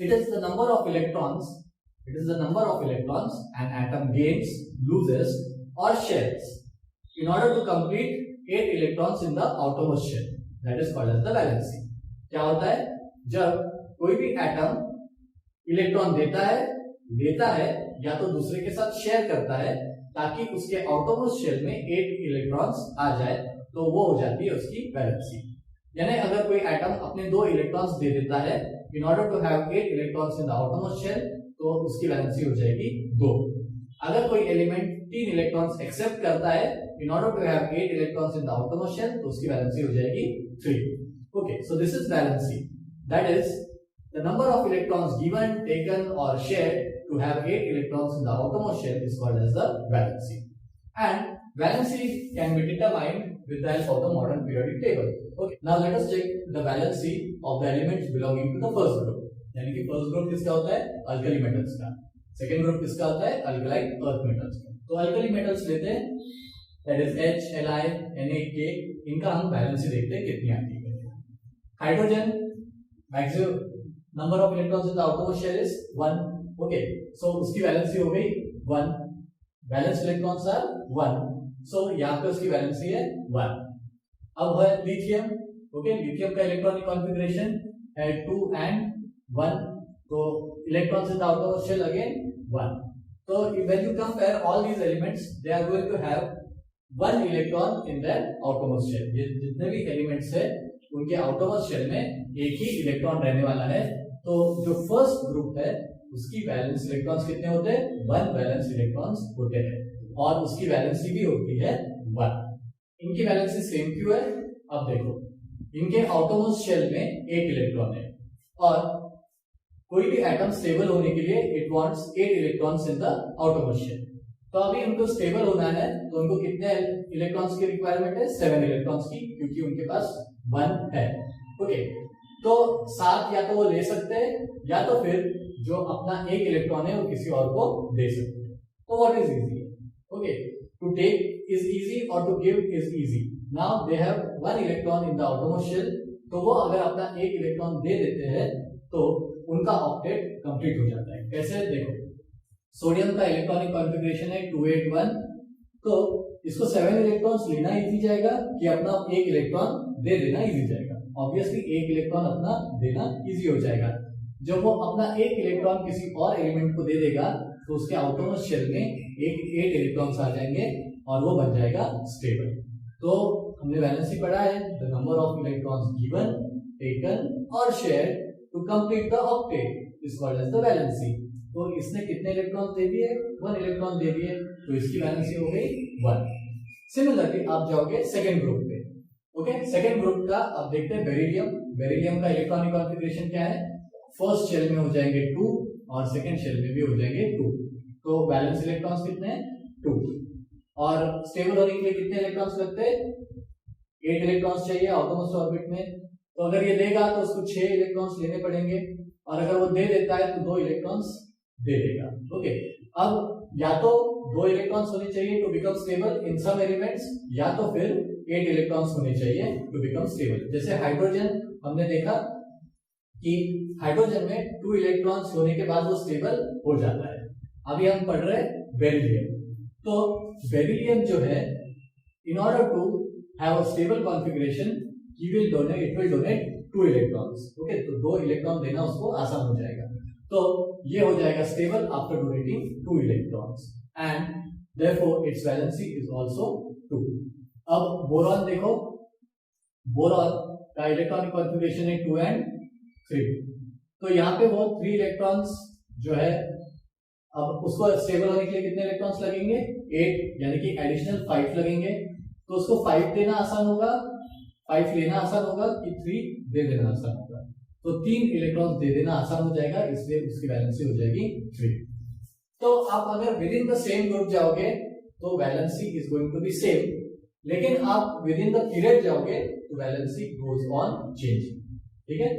It is the number of electrons. It is the number of electrons an atom gains, loses or shares in order to complete 8 electrons in the outermost shell. That is called as the valency. क्या होता है? जब कोई भी atom electron देता है, लेता है या तो दूसरे के साथ शेयर करता है ताकि उसके आउटरमोस्ट शेल में 8 इलेक्ट्रॉन्स आ जाए, तो वो हो जाती है उसकी वैलेंसी। यानी अगर कोई एटम अपने 2 इलेक्ट्रॉन्स दे देता है in order to have 8 electrons in the outermost shell, तो उसकी वैलेंसी हो जाएगी 2। अगर कोई एलिमेंट 3 इलेक्ट्रॉन्स एक्सेप्ट करता है in order to have 8 electrons in the outermost shell, तो उसकी वैलेंसी हो जाएगी 3। Okay, so this is valency, that is the number of electrons given, taken or shared to have 8 electrons in the outermost shell is called as the valency. And valency can be determined with the help of the modern periodic table. Okay, now let us check the valency of the elements belonging to the first group. यानी कि first group किसका होता है? Alkali metals का। Second group किसका होता है? Alkaline earth metals का। तो अल्कली मेटल्स लेते हैं, that is H, Li, Na, K, इनका हम वैलेंसी देखते हैं कितनी आती है। Hydrogen maximum number of electrons in the outermost shell is 1. Okay, so उसकी वैलेंसी हो गई 1, वैलेंस इलेक्ट्रॉन्स आर 1, सो यहाँ पे उसकी वैलेंसी है 1। अब है लिथियम, ओके, लिथियम का इलेक्ट्रॉनिक कॉन्फ़िगरेशन है 2 and 1, तो electrons in the outermost shell again 1। तो when you compare all these elements, they are going to have 1 electron in their outermost shell। ये जितने भी एलिमेंट्स है उनके आउटरमोस्ट शेल में एक ही इलेक्ट्रॉन रहने वाला है। तो जो फर्स्ट ग्रुप है उसकी वैलेंस इलेक्ट्रॉन्स कितने होते हैं? 1 वैलेंस इलेक्ट्रॉन्स होते हैं, और उसकी वैलेंसी भी होती है 1। इनकी वैलेंसी सेम क्यों है? अब देखो, इनके आउटरमोस्ट शेल में एक इलेक्ट्रॉन है, और कोई भी एटम स्टेबल होने के लिए it wants 8 electrons in the outermost shell. तो अभी उनको स्टेबल होना है तो उनको कितने इलेक्ट्रॉन्स की रिक्वायरमेंट है? 7 इलेक्ट्रॉन्स की, क्योंकि उनके पास 1 है। ओके, तो 7 या तो वो ले सकते हैं, या तो फिर जो अपना एक इलेक्ट्रॉन है वो किसी और को दे सकते हैं। तो what is easy? Okay, to take is easy और to give is easy. Now they have 1 electron in the outermost shell, तो वो अगर अपना एक इलेक्ट्रॉन दे देते हैं तो उनका ऑक्टेट कंप्लीट हो जाता है। कैसे? देखो, सोडियम का इलेक्ट्रॉनिक कॉन्फ़िगरेशन है 281, तो इसको 7 इलेक्ट्रॉन्स लेना इजी जाएगा कि अपना एक इलेक्ट्रॉन दे देना इजी जाएगा? ऑब्वियसली एक इलेक्ट्रॉन अपना देना इजी हो जाएगा। जब वो अपना एक इलेक्ट्रॉन किसी और एलिमेंट को दे देगा तो उसके आउटरमोस्ट शेल में 8 इलेक्ट्रॉन्स आ जाएंगे और वो बन जाएगा स्टेबल। तो हमने वैलेंसी पढ़ा है, the number of electrons given, taken और shared to complete the octet is called as the valency. तो इसने कितने इलेक्ट्रॉन दे दिए? 1 इलेक्ट्रॉन दे दिए, तो इसकी वैलेंसी हो गई 1। सिमिलरली आप जाओगे सेकंड ग्रुप पे। ओके, सेकंड ग्रुप का अब देखते हैं बेरिलियम। बेरिलियम का इलेक्ट्रॉनिक कॉन्फ़िगरेशन क्या है? फर्स्ट शेल में हो जाएंगे 2 और सेकंड शेल में भी हो जाएंगे 2। तो बैलेंस इलेक्ट्रॉन्स कितने हैं? 2। और स्टेबल होने के लिए कितने इलेक्ट्रॉन्स लगते हैं? 8 इलेक्ट्रॉन्स चाहिए आउटरमोस्ट ऑर्बिट में। तो अगर ये देगा तो उसको 6 इलेक्ट्रॉन्स लेने पड़ेंगे, और अगर वो दे देता है तो 2 इलेक्ट्रॉन्स दे देगा। ओके, अब या तो 2 इलेक्ट्रॉन्स होने चाहिए to become stable in some elements, या तो फिर 8 इलेक्ट्रॉन्स होने चाहिए टू बिकम स्टेबल। जैसे हाइड्रोजन हमने देखा कि हाइड्रोजन में 2 इलेक्ट्रॉन्स होने के बाद वो स्टेबल हो जाता है। अभी हम पढ़ रहे हैं बेरिलियम। तो बेरिलियम जो है, in order to have a stable configuration, it will donate 2 electrons. Okay, तो 2 इलेक्ट्रॉन देना उसको आसान हो जाएगा। तो ये हो जाएगा stubble after donating 2 electrons, and therefore it's valency is also 2। अब बोरॉन देखो, बोरॉन का इलेक्ट्रॉनिक कॉन्फ़िगरेशन है 2 and 3। तो यहाँ पे वो 3 इलेक्ट्रॉन्स जो है, अब उसको स्टेबल होने के लिए कितने इलेक्ट्रॉन्स लगेंगे? 8, यानी कि एडिशनल 5 लगेंगे। तो उसको 5 देना आसान होगा, 5 लेना आसान होगा कि 3 दे देना आसान होगा? तो 3 इलेक्ट्रॉन्स दे देना आसान हो जाएगा, इसलिए उसकी वैलेंसी हो जाएगी 3। तो आप अगर within the same group जाओगे तो valency is going to be same, लेकिन आप विद इन द पीरियड जाओगे तो वैलेंसी गोज ऑन चेंज। ठीक है,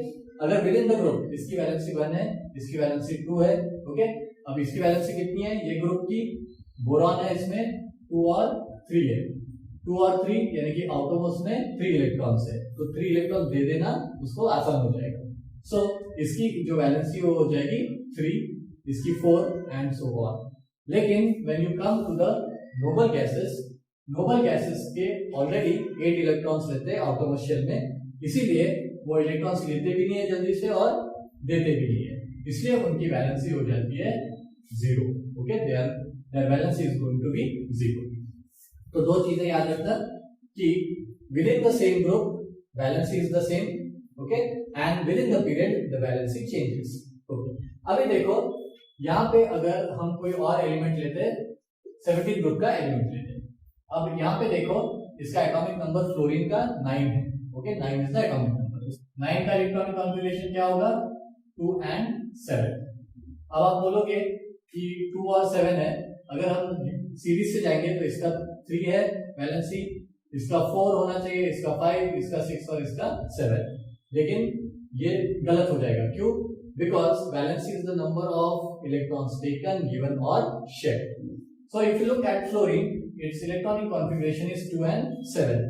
अगर विद इन द ग्रुप इसकी वैलेंसी 1 है, इसकी वैलेंसी 2 है। ओके, अब इसकी वैलेंसी कितनी है? ये ग्रुप की बोरॉन है, इसमें 2 और 3 है। 2 और 3 यानी कि आउटरमोस्ट में 3 इलेक्ट्रॉन्स है, तो 3 इलेक्ट्रॉन दे देना उसको आसान हो जाएगा। सो इसकी जो वैलेंसी वो हो जाएगी 3, इसकी 4 एंड सो ऑन। लेकिन when you come to the noble gases, noble gases के ऑलरेडी 8 इलेक्ट्रॉन्स रहते हैं आउटरमोस्ट शेल में, इसीलिए वो इलेक्ट्रॉन्स लेते भी नहीं है जल्दी से और देते भी नहीं है, इसलिए उनकी वैलेंसी हो जाती है 0। Okay, their valency is going to be 0। तो 2 चीजें याद रखना कि within the same group valency is the same, okay, and within the period the valency changes. Okay, अभी देखो यहाँ पे अगर हम कोई और एलिमेंट लेते, 17 ग्रुप का एलिमेंट लेते, अब यहाँ पे देखो इसका एटॉमिक नंबर फ्लोरीन का 9 है। Okay, 9 is the atomic number. 9 का इलेक्ट्रॉनिक कॉन्फ़िगरेशन क्या होगा? 2 and 7। अब आप बोलोगे कि 2 और 7 है, अगर हम सीरीज से जाएंगे तो इसका 3 है वैलेंसी, इसका 4 होना चाहिए, इसका 5, इसका 6 और इसका 7। लेकिन ये गलत हो जाएगा, क्यों? Because valency is the number of electrons taken, given और shared. So if you look at fluorine, it's electronic configuration is 2 and 7,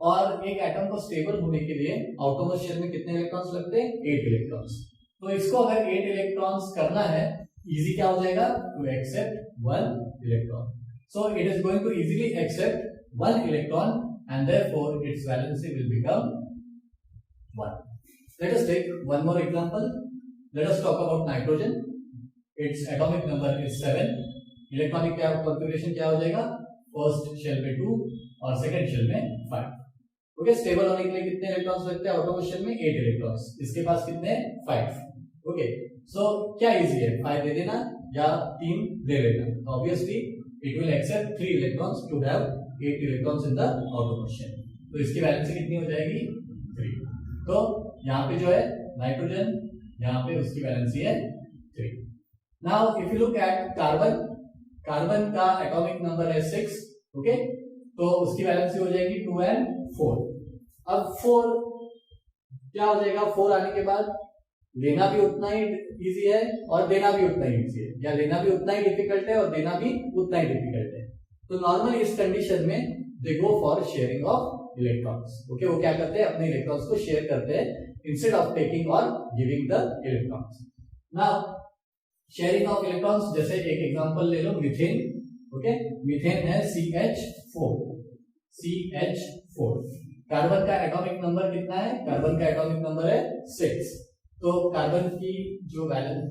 और एक एटम को स्टेबल होने के लिए आउटरमोस्ट शेल में कितने इलेक्ट्रॉन्स लगते हैं? 8 इलेक्ट्रॉन्स। तो इसको अगर 8 इलेक्ट्रॉन्स करना है, इजी क्या हो जाएगा? To accept 1 electron. So it is going to easily accept one electron and therefore its valency will become 1. Let us take one more example. Let us talk about nitrogen. Its atomic number is 7. Electronic क्या configuration क्या हो जाएगा, first shell में 2 और second shell में 5. Okay, stable होने के लिए कितने इलेक्ट्रॉन्स लगते हैं ऑटोमोस शेल में, 8 इलेक्ट्रॉन्स. इसके पास कितने, 5. ओके, सो क्या इजी है, 5 दे देना या 3 दे देना. Obviously it will accept 3 electrons to have 8 electrons in the outermost shell. तो इसकी वैलेंसी कितनी हो जाएगी, 3. तो यहाँ पे जो है नाइट्रोजन, यहाँ पे उसकी वैलेंसी है 3. Now if you look eight carbon, carbon का एटॉमिक नंबर है 6. ओके, तो उसकी वैलेंसी हो जाएगी 2 and 4. अब 4 क्या हो जाएगा, 4 आने के बाद लेना भी उतना ही इजी है और देना भी उतना ही इजी है, या लेना भी उतना ही डिफिकल्ट है और देना भी उतना ही डिफिकल्ट है. तो नॉर्मली इस कंडीशन में they go for sharing of electrons. Okay, वो क्या करते हैं, अपने इलेक्ट्रॉन्स को शेयर करते हैं इंस्टेड ऑफ टेकिंग और giving the electrons. Now sharing of electrons, जैसे एक एग्जांपल ले लो, मीथेन. ओके, मीथेन है CH4. CH4 कार्बन का एटॉमिक नंबर कितना है, कार्बन का एटॉमिक नंबर है 6. तो कार्बन की जो वैलेंस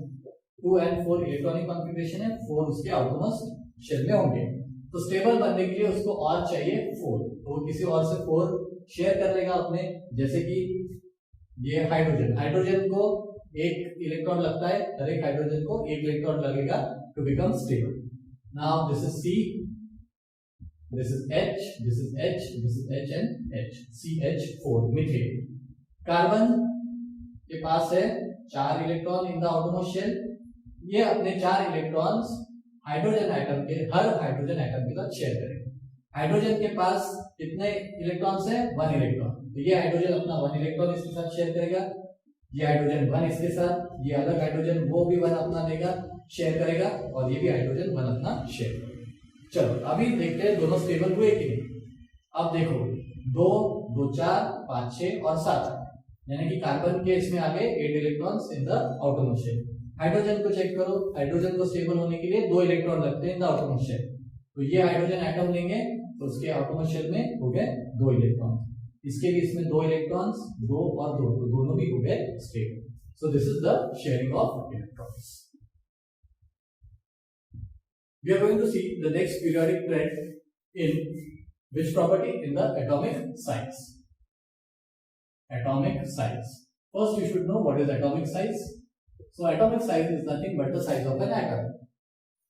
2 and 4 इलेक्ट्रॉनिक कॉन्फ़िगरेशन है, 4 उसके आउटमोस्ट शेल में होंगे. तो स्टेबल बनने के लिए उसको और चाहिए 4, तो वो किसी और से 4 शेयर कर लेगा अपने. जैसे कि ये हाइड्रोजन, हाइड्रोजन को एक इलेक्ट्रॉन लगता है, हर एक हाइड्रोजन को एक इलेक्ट्रॉन लगेगा to become stable. Now this is C, this is H, this is H, this is H and H. CH4 methane. Carbon के पास है 4 electron in the outermost shell. ये अपने 4 इलेक्ट्रॉन्स हाइड्रोजन एटम के, हर hydrogen atom के साथ share करेंगे. Hydrogen के पास कितने इलेक्ट्रॉन्स हैं, 1 इलेक्ट्रॉन. तो ये हाइड्रोजन अपना 1 इलेक्ट्रॉन इसके साथ शेयर करेगा, ये हाइड्रोजन 1 इसके साथ, ये अलग हाइड्रोजन वो भी 1 अपना देगा, शेयर करेगा, और ये भी हाइड्रोजन 1 अपना शेयर करेगा. चलो अभी देखते हैं दोनों स्टेबल हुए कि नहीं. अब देखो 2, 2, 4, 5, 6 और 7, यानी कि कार्बन के इसमें आ गए 8 electrons in the outermost shell. Hydrogen को चेक करो, हाइड्रोजन को स्टेबल होने के लिए 2 इलेक्ट्रॉन लगते हैं इन द आउटरमोस्ट शेल. तो ये हाइड्रोजन एटम लेंगे तो उसके आउटरमोस्ट शेल में हो गए 2 इलेक्ट्रॉन. इसके भी इसमें 2 इलेक्ट्रॉन्स, 2 और 2, तो दोनों भी हो गए stable. So this is the sharing of electrons. We are going to see the next periodic trend in which property, in the atomic size. Atomic size. First we should know what is atomic size. So atomic size is nothing but the size of an atom,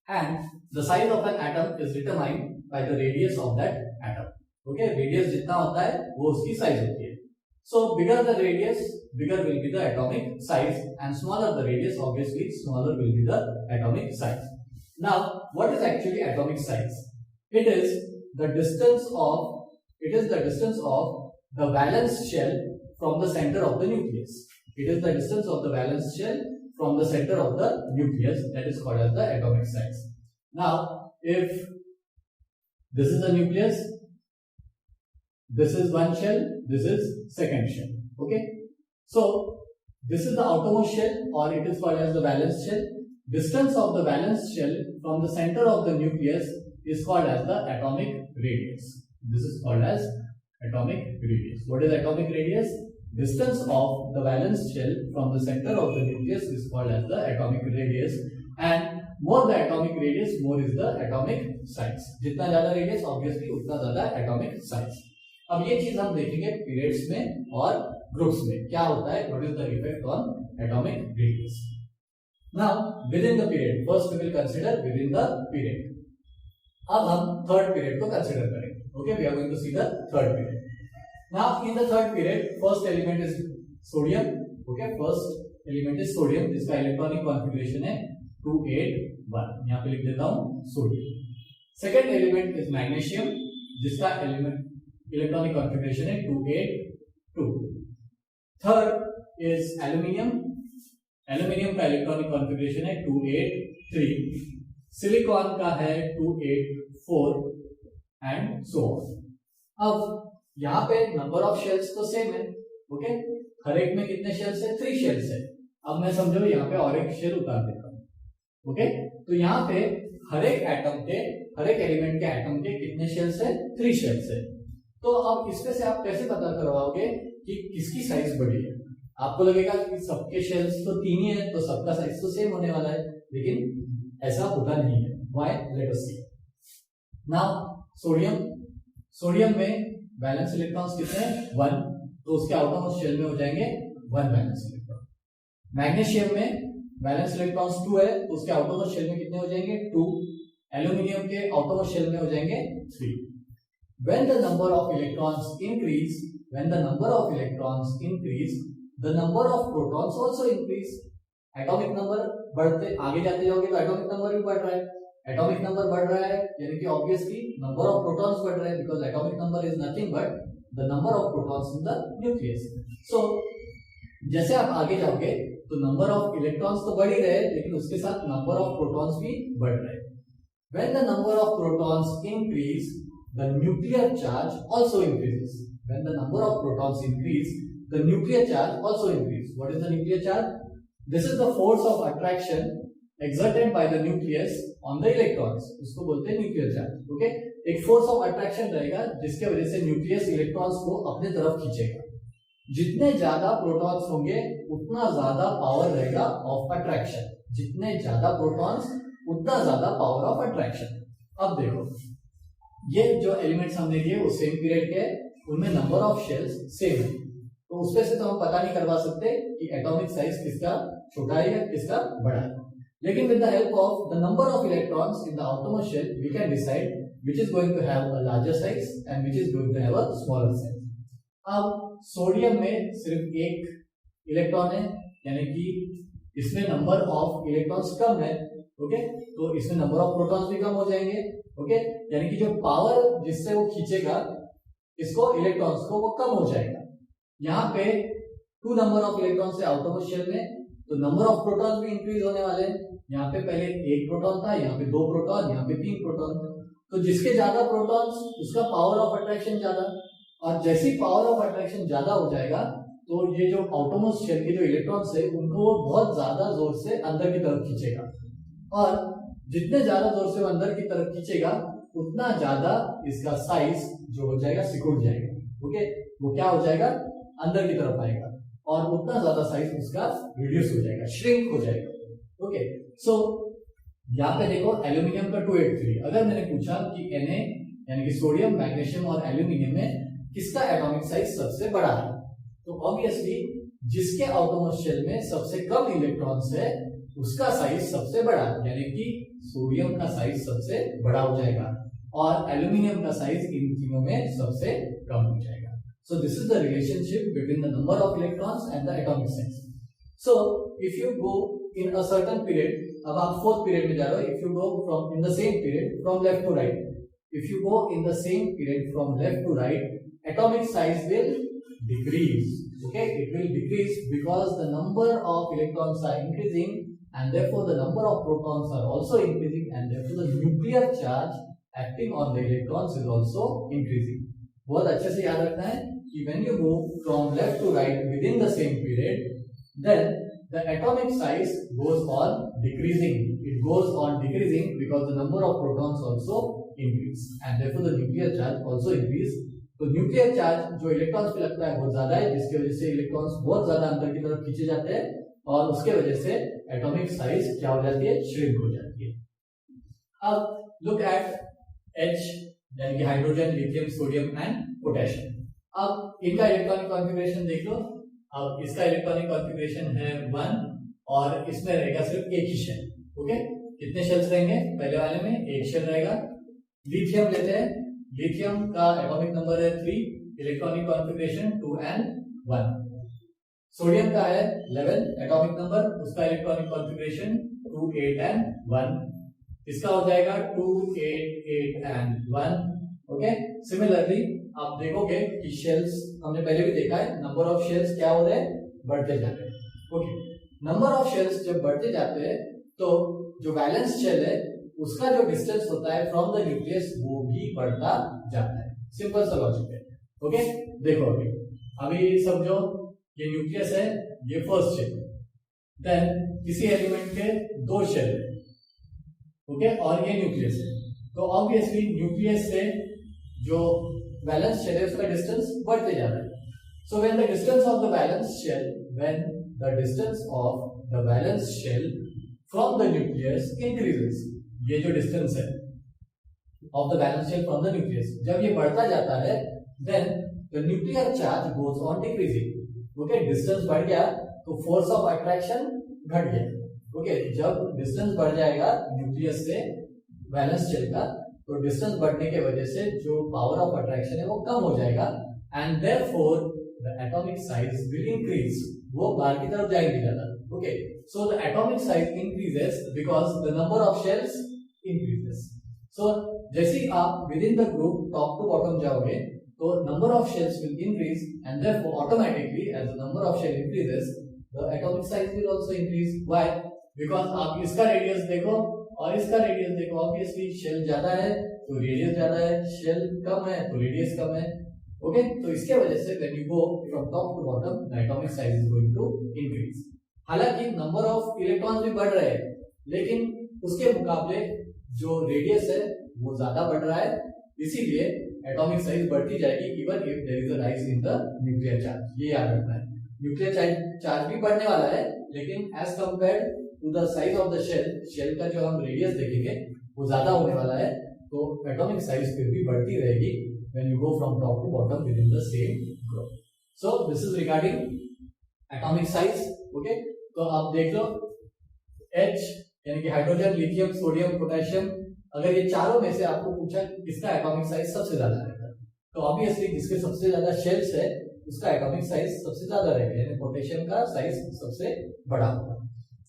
and the size of an atom is determined by the radius of that atom. Okay, radius जितना होता है वो उसकी size होती है. So bigger the radius, bigger will be the atomic size, and smaller the radius, obviously smaller will be the atomic size. Now, what is actually atomic size? It is the distance of the valence shell from the center of the nucleus. It is the distance of the valence shell from the center of the nucleus, that is called as the atomic size. Now, if this is the nucleus, this is one shell, this is second shell. Okay, so this is the outermost shell, or it is called as the valence shell. Distance of the valence shell from the center of the nucleus is called as the atomic radius. This is called as atomic radius. What is atomic radius? Distance of the valence shell from the center of the nucleus is called as the atomic radius, and more the atomic radius, more is the atomic size. जितना ज्यादा radius, obviously उतना ज्यादा atomic size. अब ये चीज हम देखेंगे periods में और groups में क्या होता है, what is the effect on atomic radius. Now within the period, first we will consider within the period. अब हम third period को consider करेंगे. Okay, we are going to see the third period. Now in the third period, first element is sodium. Okay, first element is sodium, जिसका electronic configuration है 281. यहाँ पे लिख देता हूँ sodium. Second element is magnesium, जिसका electronic configuration है 282. Third is aluminium. Aluminium का इलेक्ट्रॉनिक कॉन्फ़िगरेशन है 283. सिलिकॉन का है 284 एंड सो ऑन. अब यहाँ पे नंबर ऑफ शेल्स तो सेम है. ओके, हर एक में कितने शेल्स है, 3 शेल्स है. अब मैं समझो यहाँ पे और एक शेल उतार देता हूँ. ओके, तो यहाँ पे हर एक एटम के हर एक एलिमेंट के एटम के कितने शेल्स है? 3 शेल्स है। तो अब इसमें से आप कैसे पता करवाओगे कि किसकी साइज बड़ी है? आपको लगेगा कि सबके शेल्स तो 3 ही है तो सबका साइज तो सेम होने वाला है, लेकिन ऐसा होता नहीं है। Why? Let us see. Now sodium में वैलेंस इलेक्ट्रॉन्स कितने हैं? 1, तो उसके आउटरमोस्ट शेल में हो जाएंगे 1 वैलेंस इलेक्ट्रॉन। मैग्नीशियम में वैलेंस इलेक्ट्रॉन्स 2 है तो उसके आउटरमोस्ट शेल में कितने हो जाएंगे? 2। एल्यूमिनियम के आउटरमोस्ट शेल में हो जाएंगे 3। When the number of electrons increase, the number of protons also increase. Atomic number बढ़ते आगे जाते जाओगे तो एटॉमिक नंबर भी बढ़ रहा है। एटॉमिक नंबर बढ़ रहा है यानी कि ऑब्वियसली नंबर ऑफ प्रोटॉन्स बढ़ रहे हैं, because atomic number is nothing but the number of protons in the nucleus. So जैसे आप आगे जाओगे तो नंबर ऑफ इलेक्ट्रॉन्स तो बढ़ ही रहे हैं, लेकिन उसके साथ नंबर ऑफ प्रोटॉन्स भी बढ़ रहे हैं। When the number of protons increase, the nuclear charge also increases. When the number of protons increase, the nuclear charge also increases. What is the nuclear charge? This is the force of attraction exerted by the nucleus on the electrons. उसको बोलते हैं nuclear charge. Okay? एक force of attraction रहेगा जिसके वजह से nucleus electrons को अपने तरफ खींचेगा। जितने ज्यादा प्रोटॉन्स होंगे उतना ज्यादा पावर रहेगा ऑफ अट्रैक्शन। जितने ज्यादा प्रोटॉन्स उतना ज्यादा पावर ऑफ अट्रैक्शन। अब देखो ये जो एलिमेंट्स हमने लिए वो सेम पीरियड के, उनमें नंबर ऑफ शेल्स सेम है, तो उसपे से तो हम पता नहीं करवा सकते कि एटॉमिक साइज किसका छोटा है या किसका बड़ा है। लेकिन with the help of the number of electrons in the outermost shell we can decide which is going to have a larger size and which is going to have a smaller size. अब sodium में सिर्फ एक electron है, यानी कि इसमें number of electrons कम है। Okay, तो इसमें नंबर ऑफ प्रोटॉन्स भी कम हो जाएंगे। ओके, यानी कि जो पावर जिससे वो खींचेगा इसको इलेक्ट्रॉन्स को वो कम हो जाएगा। यहाँ पे 2 नंबर ऑफ इलेक्ट्रॉन्स है आउटरमोस्ट शेल में, तो नंबर ऑफ प्रोटॉन्स भी इंक्रीज होने वाले हैं। यहाँ पे पहले 1 प्रोटॉन था, यहाँ पे 2 प्रोटॉन, यहाँ पे 3 प्रोटॉन। तो जिसके ज्यादा प्रोटॉन्स उसका पावर ऑफ अट्रैक्शन ज्यादा, और जैसी पावर ऑफ अट्रैक्शन ज्यादा हो जाएगा तो ये जो आउटरमोस्ट शेल के जो इलेक्ट्रॉन्स है उनको वो बहुत ज्यादा जोर से अंदर की तरफ खींचेगा, और जितने ज्यादा जोर से वो अंदर की तरफ खींचेगा उतना ज्यादा इसका साइज जो हो जाएगा सिकुड़ जाएगा। ओके, वो क्या हो जाएगा? अंदर की तरफ आएगा, और उतना ज्यादा साइज उसका रिड्यूस हो जाएगा, श्रिंक हो जाएगा। ओके, सो यहाँ पे देखो एल्यूमिनियम का 283। अगर मैंने पूछा कि Na यानी कि सोडियम, मैग्नीशियम और एल्यूमिनियम में किसका एटॉमिक साइज सबसे बड़ा है, तो ऑब्वियसली जिसके आउटरमोस्ट शेल में सबसे कम इलेक्ट्रॉन्स है उसका साइज सबसे बड़ा, यानी कि सोडियम का साइज सबसे बड़ा हो जाएगा और एल्यूमिनियम का साइज इन तीनों में सबसे कम हो जाएगा। So this is the relationship between the number of electrons and the atomic size. So if you go in a certain period, अब आप 4th पीरियड में जा रहे हो, if you go from in the same period from left to right, if you go in the same period from left to right, atomic size will decrease. Okay, it will decrease because the number of electrons are increasing and therefore the number of protons are also increasing and therefore the nuclear charge acting on the electrons is also increasing. बहुत अच्छे से याद रखना है कि when you move from left to right within the same period, then the atomic size goes on decreasing. It goes on decreasing because the number of protons also increase and therefore the nuclear charge also increase. तो nuclear charge जो electrons पे लगता है बहुत ज्यादा है, जिसकी वजह से इलेक्ट्रॉन्स बहुत ज्यादा अंदर की तरफ खींचे जाते हैं और उसके वजह से एटॉमिक साइज क्या हो जाती है? श्रिंक हो जाती है। अब लुक एट H यानी कि hydrogen, lithium, sodium and potassium. अब इनका इलेक्ट्रॉनिक कॉन्फ़िगरेशन देख लो। अब इसका इलेक्ट्रॉनिक कॉन्फ़िगरेशन है 1 और इसमें रहेगा सिर्फ एक ही शेल। ओके, कितने शेल्स रहेंगे? पहले वाले में एक शेल रहेगा। लिथियम लेते हैं, लिथियम का एटॉमिक नंबर है 3, इलेक्ट्रॉनिक कॉन्फ़िगरेशन 2 and 1। सोडियम का है 11 एटॉमिक नंबर, उसका इलेक्ट्रॉनिक कॉन्फ़िगरेशन 2, 8 and 1। इसका हो जाएगा 2, 8, 8 and 1। ओके, सिमिलरली आप देखोगे कि शेल्स हमने पहले भी देखा है, नंबर ऑफ शेल्स क्या हो रहे हैं? बढ़ते जा रहे हैं। ओके, नंबर ऑफ शेल्स जब बढ़ते जाते हैं तो जो वैलेंस शेल है उसका जो डिस्टेंस होता है फ्रॉम द न्यूक्लियस वो भी बढ़ता जाता है। सिंपल सा लॉजिक है। ओके, देखो अभी समझो ये न्यूक्लियस है, ये फर्स्ट शेल, देन किसी एलिमेंट के 2 शेल है। ओके, और ये न्यूक्लियस है, तो ऑब्वियसली न्यूक्लियस से जो वैलेंस शेल है उसका डिस्टेंस बढ़ते जा रहा है। So when the distance of the valence shell from the nucleus increases, ये जो डिस्टेंस है of the valence shell from the nucleus, जब ये बढ़ता जाता है then the nuclear charge goes on decreasing. Okay, distance बढ़ गया तो फोर्स ऑफ अट्रैक्शन घट गया। ओके, जब डिस्टेंस बढ़ जाएगा न्यूक्लियस से वैलेंस शेल का, तो डिस्टेंस बढ़ने के वजह से जो पावर ऑफ अट्रैक्शन है वो कम हो जाएगा and therefore the atomic size will increase, वो बाहर की तरफ जाएंगे ज्यादा। Okay, so the atomic size increases because the number of shells increases. So जैसे ही आप within the group top to bottom जाओगे तो number of shells will increase and therefore automatically as the number of shell increases the atomic size will also increase. Why? Because आप इसका radius देखो और इसका रेडियस देखो, obviously shell ज्यादा है तो रेडियस ज्यादा है, शेल कम है तो रेडियस कम है। ओके, तो इसके वजह से when you go from top to bottom the atomic size is going to increase. हालांकि नंबर ऑफ इलेक्ट्रॉन्स भी बढ़ रहे हैं लेकिन उसके मुकाबले जो रेडियस है वो ज्यादा बढ़ रहा है, इसीलिए एटॉमिक साइज बढ़ती जाएगी even if there is a rise in the nuclear charge. ये याद रखना है, न्यूक्लियर चार्ज भी बढ़ने वाला है लेकिन as compare to the size of the shell का जो हम रेडियस देखेंगे वो ज्यादा होने वाला है, तो एटॉमिक साइज फिर भी बढ़ती रहेगी when you go from top to bottom within the same group. So this is regarding atomic size. Okay, तो आप देख लो H यानी कि हाइड्रोजन, लिथियम, सोडियम, पोटेशियम, अगर ये चारों में से आपको पूछा किसका एटॉमिक साइज सबसे ज्यादा रहेगा, तो ऑब्वियसली जिसके सबसे ज्यादा शेल्स है उसका एटॉमिक साइज सबसे ज्यादा रहेगा, यानी पोटेशियम का साइज सबसे बड़ा होगा।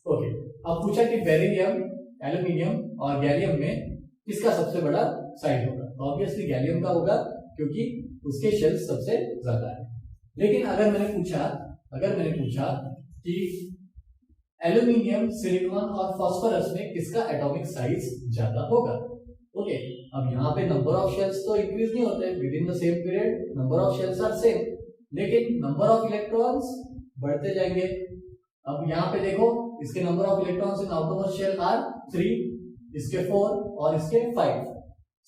ओके, अब पूछा कि बेरिलियम, एल्यूमिनियम और गैलियम में किसका सबसे बड़ा साइज होगा, तो ऑब्वियसली गैलियम का होगा क्योंकि उसके शेल्स सबसे ज्यादा है। लेकिन अगर मैंने पूछा कि एल्यूमिनियम, सिलिकॉन और फास्फोरस में किसका एटॉमिक साइज ज्यादा होगा, ओके, अब यहाँ पे नंबर ऑफ शेल्स तो इंक्रीज नहीं होते within the same period, number of shells are same, लेकिन नंबर ऑफ इलेक्ट्रॉन्स बढ़ते जाएंगे। अब यहाँ पे देखो इसके number of electrons in outermost shell are 3, इसके 4 और इसके 5।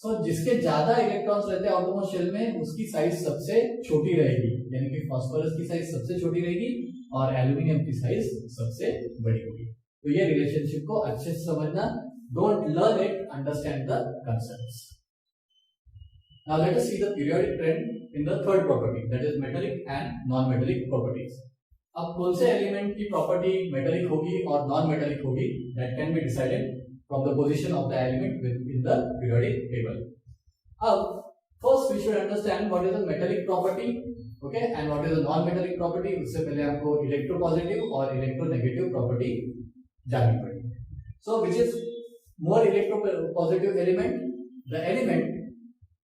सो जिसके ज्यादा इलेक्ट्रॉन्स रहते हैं आउटरमोस्ट शेल में उसकी साइज सबसे छोटी रहेगी, यानी कि फास्फोरस की साइज सबसे छोटी रहेगी और एल्यूमिनियम की साइज सबसे बड़ी होगी। तो ये रिलेशनशिप को अच्छे से समझना, don't learn it, understand the concepts. Now let us see the periodic trend in the third property, that is metallic and non metallic properties. अब कौन से एलिमेंट की प्रॉपर्टी मेटालिक होगी और नॉन मेटालिक होगी, that can be decided from the position of the element within the periodic table. अब first we should understand what is the metallic property, okay, and what is the non-metallic property. उससे पहले आपको electropositive और electronegative property जाननी पड़ेगी. So which is more electropositive element? The element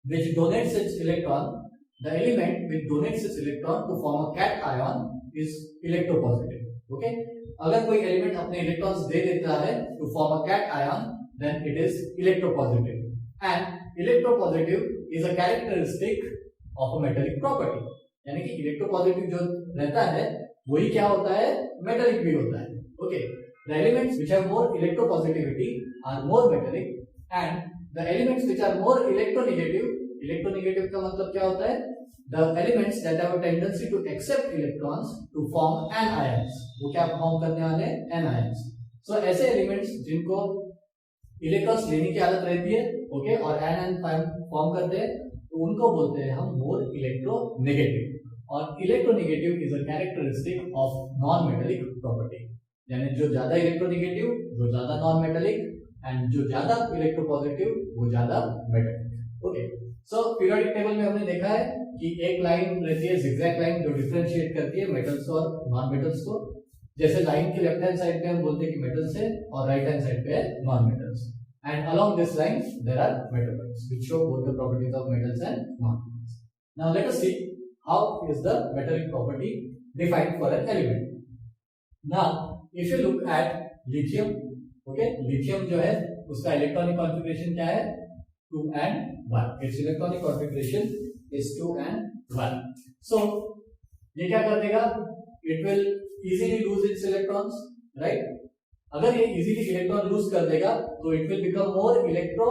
which donates its electron, to form a cation is electropositive. Okay. अगर कोई element अपने electrons दे देता है to form a cation then it is electropositive and electropositive is a characteristic of a metallic property, यानी कि electropositive जो रहता है वही क्या होता है, मेटालिक भी होता है। Okay, the elements which have more electropositivity are more metallic and the elements which are more electronegative का मतलब क्या होता है, the elements that have a tendency to accept electrons to form anions, वो क्या फॉर्म करने वाले हैं, anions। सो ऐसे एलिमेंट्स जिनको इलेक्ट्रॉन्स लेने की आदत रहती है, ओके, और एनायन फॉर्म करते हैं, तो उनको बोलते हैं हम मोर इलेक्ट्रोनेगेटिव, और electronegative is a characteristic of non metallic property, यानी जो ज्यादा इलेक्ट्रोनेगेटिव वो ज्यादा नॉन मेटालिक एंड जो ज्यादा इलेक्ट्रोपॉजिटिव वो ज्यादा मेटालिक। ओके, सो पीरियोडिक टेबल में हमने देखा है कि एक लाइन रहती है जिगजैग लाइन जो डिफरेंशिएट करती है मेटल्स और नॉन मेटल्स को, जैसे लाइन के लेफ्ट हैंड साइड पे हम बोलते हैं कि मेटल्स है और राइट हैंड साइड पे है non metals, and along this line there are metabolites which show both the properties of metals and non metals. Now let us see how is the metallic property defined for an element. Now if you look at lithium, okay, lithium जो है उसका electronic configuration क्या है, 2 and 1, it's electronic configuration is 2 and 1. So ये क्या कर देगा, it will easily lose its electrons, right? अगर ये easily इलेक्ट्रॉन लूज कर देगा तो it will become more electro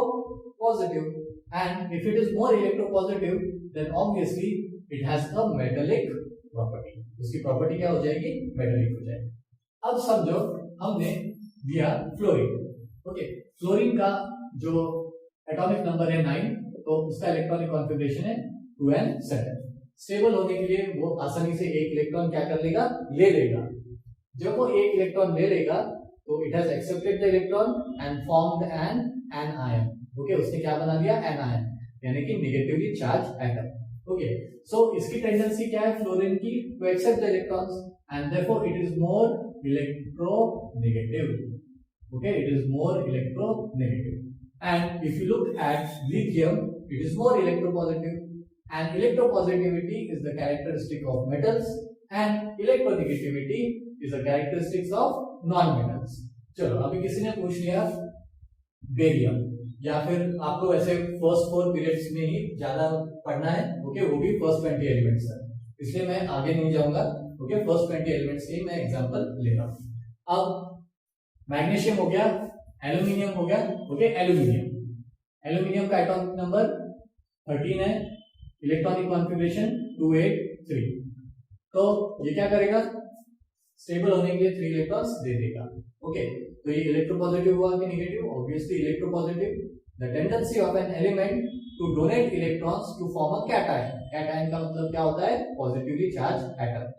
positive, and if it is more electropositive, then obviously it has a metallic property. उसकी प्रॉपर्टी क्या हो जाएगी? मेटालिक हो जाएगी. अब समझो हमने दिया फ्लोरीन. ओके, फ्लोरीन का जो एटॉमिक नंबर है 9, तो उसका इलेक्ट्रॉनिक कॉन्फ़िगरेशन है 2n7. स्टेबल होने के लिए वो आसानी से एक इलेक्ट्रॉन क्या कर लेगा? ले लेगा. जब वो एक इलेक्ट्रॉन ले लेगा तो it has accepted the electron and formed anion. Okay, उसने क्या बना दिया? एन आयन, यानी कि negatively charge atom. Okay, so इसकी टेंडेंसी क्या है फ्लोरीन की? To accept the electrons and therefore it is more electronegative. Okay, it is more electronegative. And if you look at lithium, it is more electropositive. And electropositivity is the characteristic of metals and electronegativity is the characteristics of non-metals. चलो, अभी किसी ने पूछ लिया barium, या फिर आपको वैसे फर्स्ट 4 पीरियड्स में ही ज्यादा पढ़ना है. ओके, वो भी फर्स्ट 20 एलिमेंट्स है, इसलिए मैं आगे नहीं जाऊंगा. ओके, फर्स्ट 20 एलिमेंट्स के मैं एग्जांपल ले रहा हूं. अब मैग्नीशियम हो गया, एल्यूमिनियम हो गया. ओके, एल्यूमिनियम का एटॉमिक नंबर 13 है, इलेक्ट्रॉनिक कॉन्फ़िगरेशन 283. तो ये क्या करेगा? स्टेबल होने के लिए 3 इलेक्ट्रॉन्स दे देगा. ओके, तो ये इलेक्ट्रोपॉजिटिव हुआ कि negative? Obviously electropositive. The tendency of an element to donate electrons to form a cation. Cation का मतलब क्या होता है? Positively charge atom.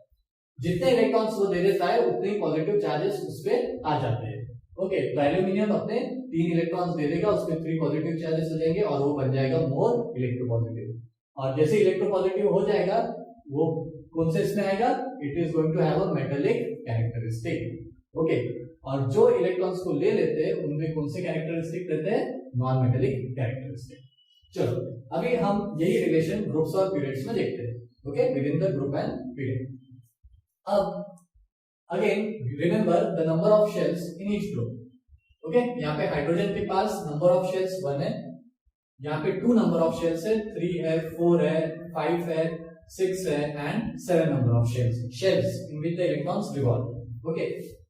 जितने इलेक्ट्रॉन्स वो दे देता है उतने ही पॉजिटिव चार्जेस उस पे आ जाते हैं. ओके, तो एल्यूमिनियम अपने 3 इलेक्ट्रॉन्स दे देगा, उसमें 3 पॉजिटिव चार्जेस हो जाएंगे और वो बन जाएगा मोर इलेक्ट्रोपॉजिटिव. और जैसे इलेक्ट्रोपॉजिटिव हो जाएगा वो कौन से इसमें आएगा? It is going to have a metallic characteristic. Okay, और जो इलेक्ट्रॉन्स को ले लेते हैं उनमें कौन से कैरेक्टरिस्टिक रहते हैं? Non metallic characteristic. चलो, अभी हम यही रिलेशन ग्रुप्स और पीरियड्स में देखते हैं. Okay, within the group and period. अब again remember the number of shells in each group. Okay, यहाँ पे हाइड्रोजन के पास नंबर ऑफ शेल्स 1 है, यहाँ पे 2 नंबर ऑफ शेल्स है, 3 है, 4 है, 5 है, 6 है and 7 number of shells in which the electrons revolve. Okay,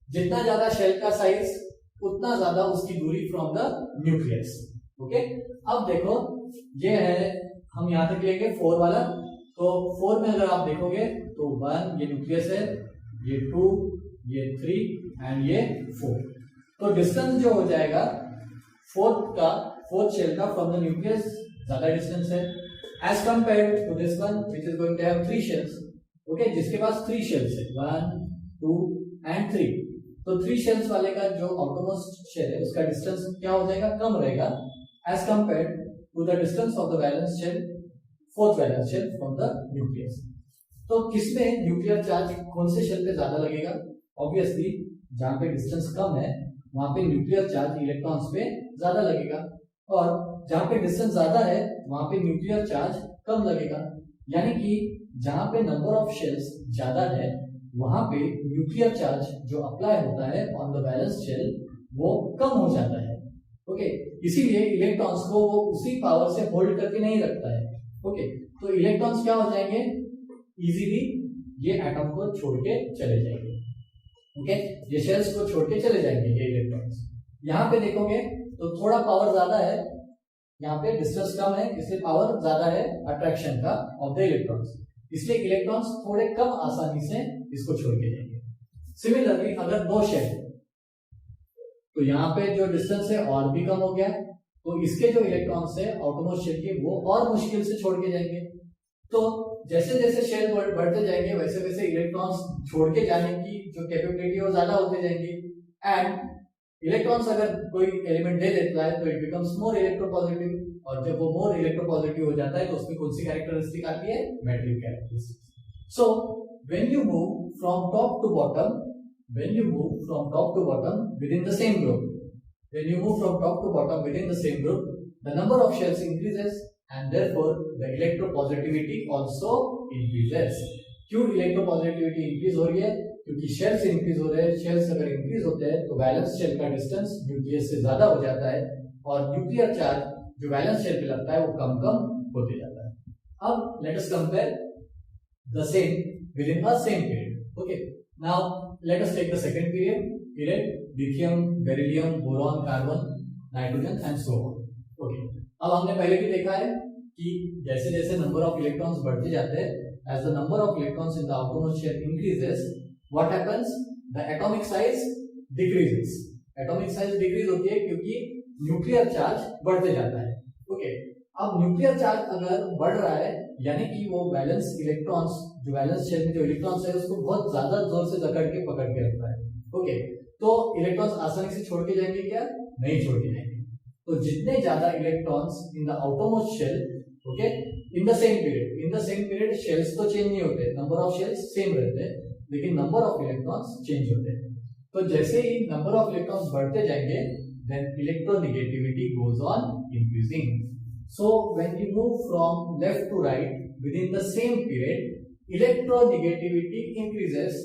जितना ज्यादा शेल का साइज उतना ज्यादा उसकी दूरी फ्रॉम द न्यूक्लियस. ओके, अब देखो ये है, हम यहां तक लेंगे 4 वाला. तो 4 में अगर आप देखोगे तो 1 ये न्यूक्लियस है, ये 2, ये 3 एंड ये 4. तो डिस्टेंस जो हो जाएगा फोर्थ शेल का फ्रॉम द न्यूक्लियस ज्यादा डिस्टेंस है as compared to this one which is going to have 3 shells. Okay, जिसके पास 3 शेल्स है, 1, 2 एंड 3. तो 3 शेल्स वाले का जो आउटरमोस्ट शेल है उसका डिस्टेंस क्या हो जाएगा? कम रहेगा as compared to the distance of the valence shell, fourth valence shell from the nucleus. तो किसमें न्यूक्लियर चार्ज कौन से शेल पे ज्यादा लगेगा? ऑब्वियसली जहां पे डिस्टेंस कम है वहां पे न्यूक्लियर चार्ज इलेक्ट्रॉन्स पे ज्यादा लगेगा, और जहां पे डिस्टेंस ज्यादा है वहां पे न्यूक्लियर चार्ज कम लगेगा. यानी कि जहां पे नंबर ऑफ शेल्स ज्यादा है वहां पे न्यूक्लियर चार्ज जो अप्लाई होता है ऑन द वैलेंस शेल वो कम हो जाता है. ओके, इसीलिए इलेक्ट्रॉन्स को वो उसी पावर से होल्ड करके नहीं रखता है. ओके, तो इलेक्ट्रॉन्स क्या हो जाएंगे? इजीली ये एटम को छोड़ के चले जाएंगे. ओके, ये शेल्स को छोड़ के चले जाएंगे ये इलेक्ट्रॉन्स. यहाँ पे देखोगे तो थोड़ा पावर ज्यादा है, यहाँ पे डिस्टेंस कम है, इसलिए पावर ज्यादा है अट्रैक्शन का ऑफ द इलेक्ट्रॉन्स, इसलिए इलेक्ट्रॉन्स थोड़े कम आसानी से इसको छोड़ के जाएंगे. सिमिलरली अगर 2 शेल, तो यहाँ पे जो डिस्टेंस है और भी कम हो गया, तो इसके जो इलेक्ट्रॉन्स है आउटरमोस्ट शेल के वो और मुश्किल से छोड़ के जाएंगे. तो जैसे जैसे शेल बढ़ते जाएंगे वैसे वैसे इलेक्ट्रॉन्स छोड़ के जाने की जो कैपेबिलिटी वो ज्यादा होते जाएंगे. एंड इलेक्ट्रॉन्स अगर कोई एलिमेंट दे देता है तो इट बिकम्स मोर इलेक्ट्रोपॉजिटिव, और जब वो मोर इलेक्ट्रोपॉजिटिव हो जाता है तो उसमें कौन सी कैरेक्टरिस्टिक आती है? Metallic characteristic. So when you move from top to bottom, within the same group, when you move from top to bottom within the same group, the number of shells increases and therefore the electropositivity also increases. क्यों electropositivity increase हो रही है? क्योंकि shells increase हो रहे हैं. Shells अगर increase होते हैं तो वैलेंस शेल का डिस्टेंस न्यूक्लियस से ज्यादा हो जाता है, और न्यूक्लियर चार्ज जो वैलेंस शेल पे लगता है वो कम कम होते जाता है. अब let us compare the same with in a same period. Okay, now let us take the second period lithium, beryllium, boron, carbon, nitrogen and so on. Okay, अब हमने पहले भी देखा है कि जैसे जैसे नंबर ऑफ इलेक्ट्रॉन्स बढ़ते जाते हैं, as the number of electrons in the outermost shell increases, what happens, the atomic size decreases. Atomic size decrease होती है क्योंकि न्यूक्लियर चार्ज बढ़ते जाता है। ओके, अब न्यूक्लियर चार्ज अगर बढ़ रहा है यानी कि वो बैलेंस इलेक्ट्रॉन्स, जो बैलेंस शेल में जो इलेक्ट्रॉन्स है उसको बहुत ज्यादा जोर से जकड़ के पकड़ के रखता है। ओके, तो इलेक्ट्रॉन्स आसानी से छोड़ के जाएंगे क्या? नहीं छोड़ के जाएंगे। तो जितने ज्यादा electrons in the outermost shell, okay, in the same period shells तो चेंज नहीं होते, नंबर ऑफ शेल्स सेम रहते हैं, लेकिन नंबर ऑफ इलेक्ट्रॉन्स चेंज होते हैं। तो जैसे ही नंबर ऑफ इलेक्ट्रॉन्स बढ़ते जाएंगे, then electronegativity goes on increasing. So when you move from left to right within the same period, electronegativity increases.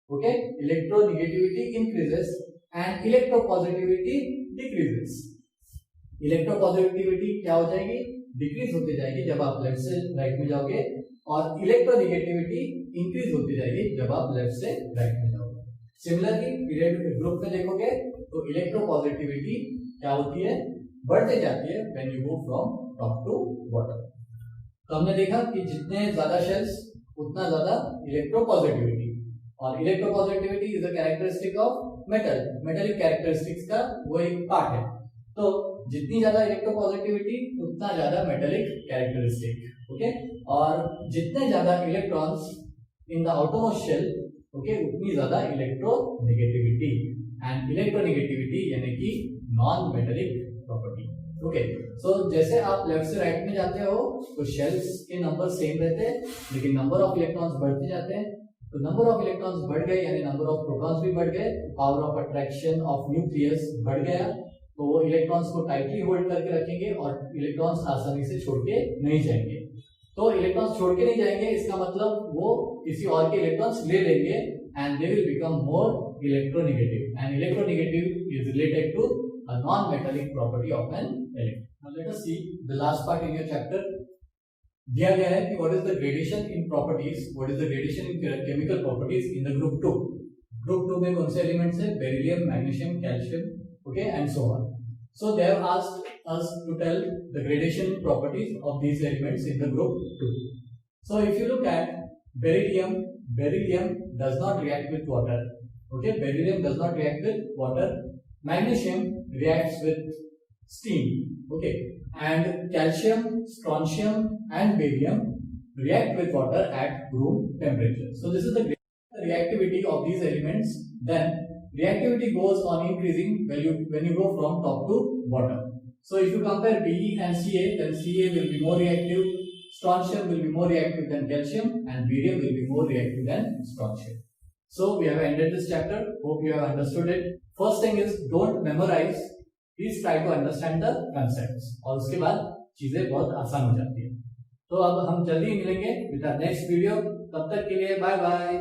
Okay, electronegativity increases and electropositivity decreases. Electropositivity क्या हो जाएगी? Decrease होती जाएगी जब आप लेफ्ट से राइट में जाओगे, और इलेक्ट्रोनेगेटिविटी इंक्रीज होती जाएगी जब आप लेफ्ट से राइट में जाओगे। सिमिलरली पीरियड ग्रुप में देखोगे तो इलेक्ट्रोपॉजिटिविटी क्या होती है? बढ़ते जाती है when you go from top to bottom. तो हमने देखा कि जितने ज्यादा शेल्स उतना ज्यादा इलेक्ट्रोपॉजिटिविटी, और electropositivity is a characteristic of metal, metallic characteristics का वो एक पार्ट है। तो जितनी ज्यादा इलेक्ट्रोपॉजिटिविटी उतना ज्यादा मेटेलिक कैरेक्टरिस्टिक। ओके, और जितने ज्यादा electrons in the outermost shell, okay, उतनी ज्यादा इलेक्ट्रोनेगेटिविटी, एंड इलेक्ट्रोनेगेटिविटी यानी कि non metallic property. Okay, so जैसे आप लेफ्ट से राइट में जाते हो तो शेल्स के नंबर सेम रहते हैं, लेकिन नंबर ऑफ इलेक्ट्रॉन्स बढ़ते जाते हैं। तो नंबर ऑफ इलेक्ट्रॉन्स बढ़ गए यानी नंबर ऑफ प्रोटॉन्स भी बढ़ गए, power of attraction of nucleus बढ़ गया, तो वो इलेक्ट्रॉन्स को टाइटली होल्ड करके रखेंगे और इलेक्ट्रॉन्स आसानी से छोड़ के नहीं जाएंगे। तो इलेक्ट्रॉन्स छोड़ के नहीं जाएंगे इसका मतलब वो किसी और के इलेक्ट्रॉन्स ले लेंगे, and they will become more electronegative, and electronegative is related to a non-metallic property of an electron. Now let us see the last part in your chapter. दिया गया है कि what is the gradation in properties, what is the gradation in chemical properties in the group 2. Group 2 में कौन से elements है? Beryllium, magnesium, calcium, okay, and so on. So they have asked us to tell the gradation properties of these elements in the group 2. So if you look at beryllium does not react with water. Okay, beryllium does not react with water. Magnesium reacts with steam. Okay, and calcium, strontium, and barium react with water at room temperature. So this is the reactivity of these elements. Then reactivity goes on increasing when you go from top to bottom. So if you compare Be and Ca, then Ca will be more reactive, strontium will be more reactive than calcium, and barium will be more reactive than strontium. So we have ended this chapter. Hope you have understood it. First thing is don't memorize. Please try to understand the concepts. और उसके बाद चीजें बहुत आसान हो जाती है। तो अब हम जल्दी मिलेंगे with our next video. तब तक के लिए बाय बाय।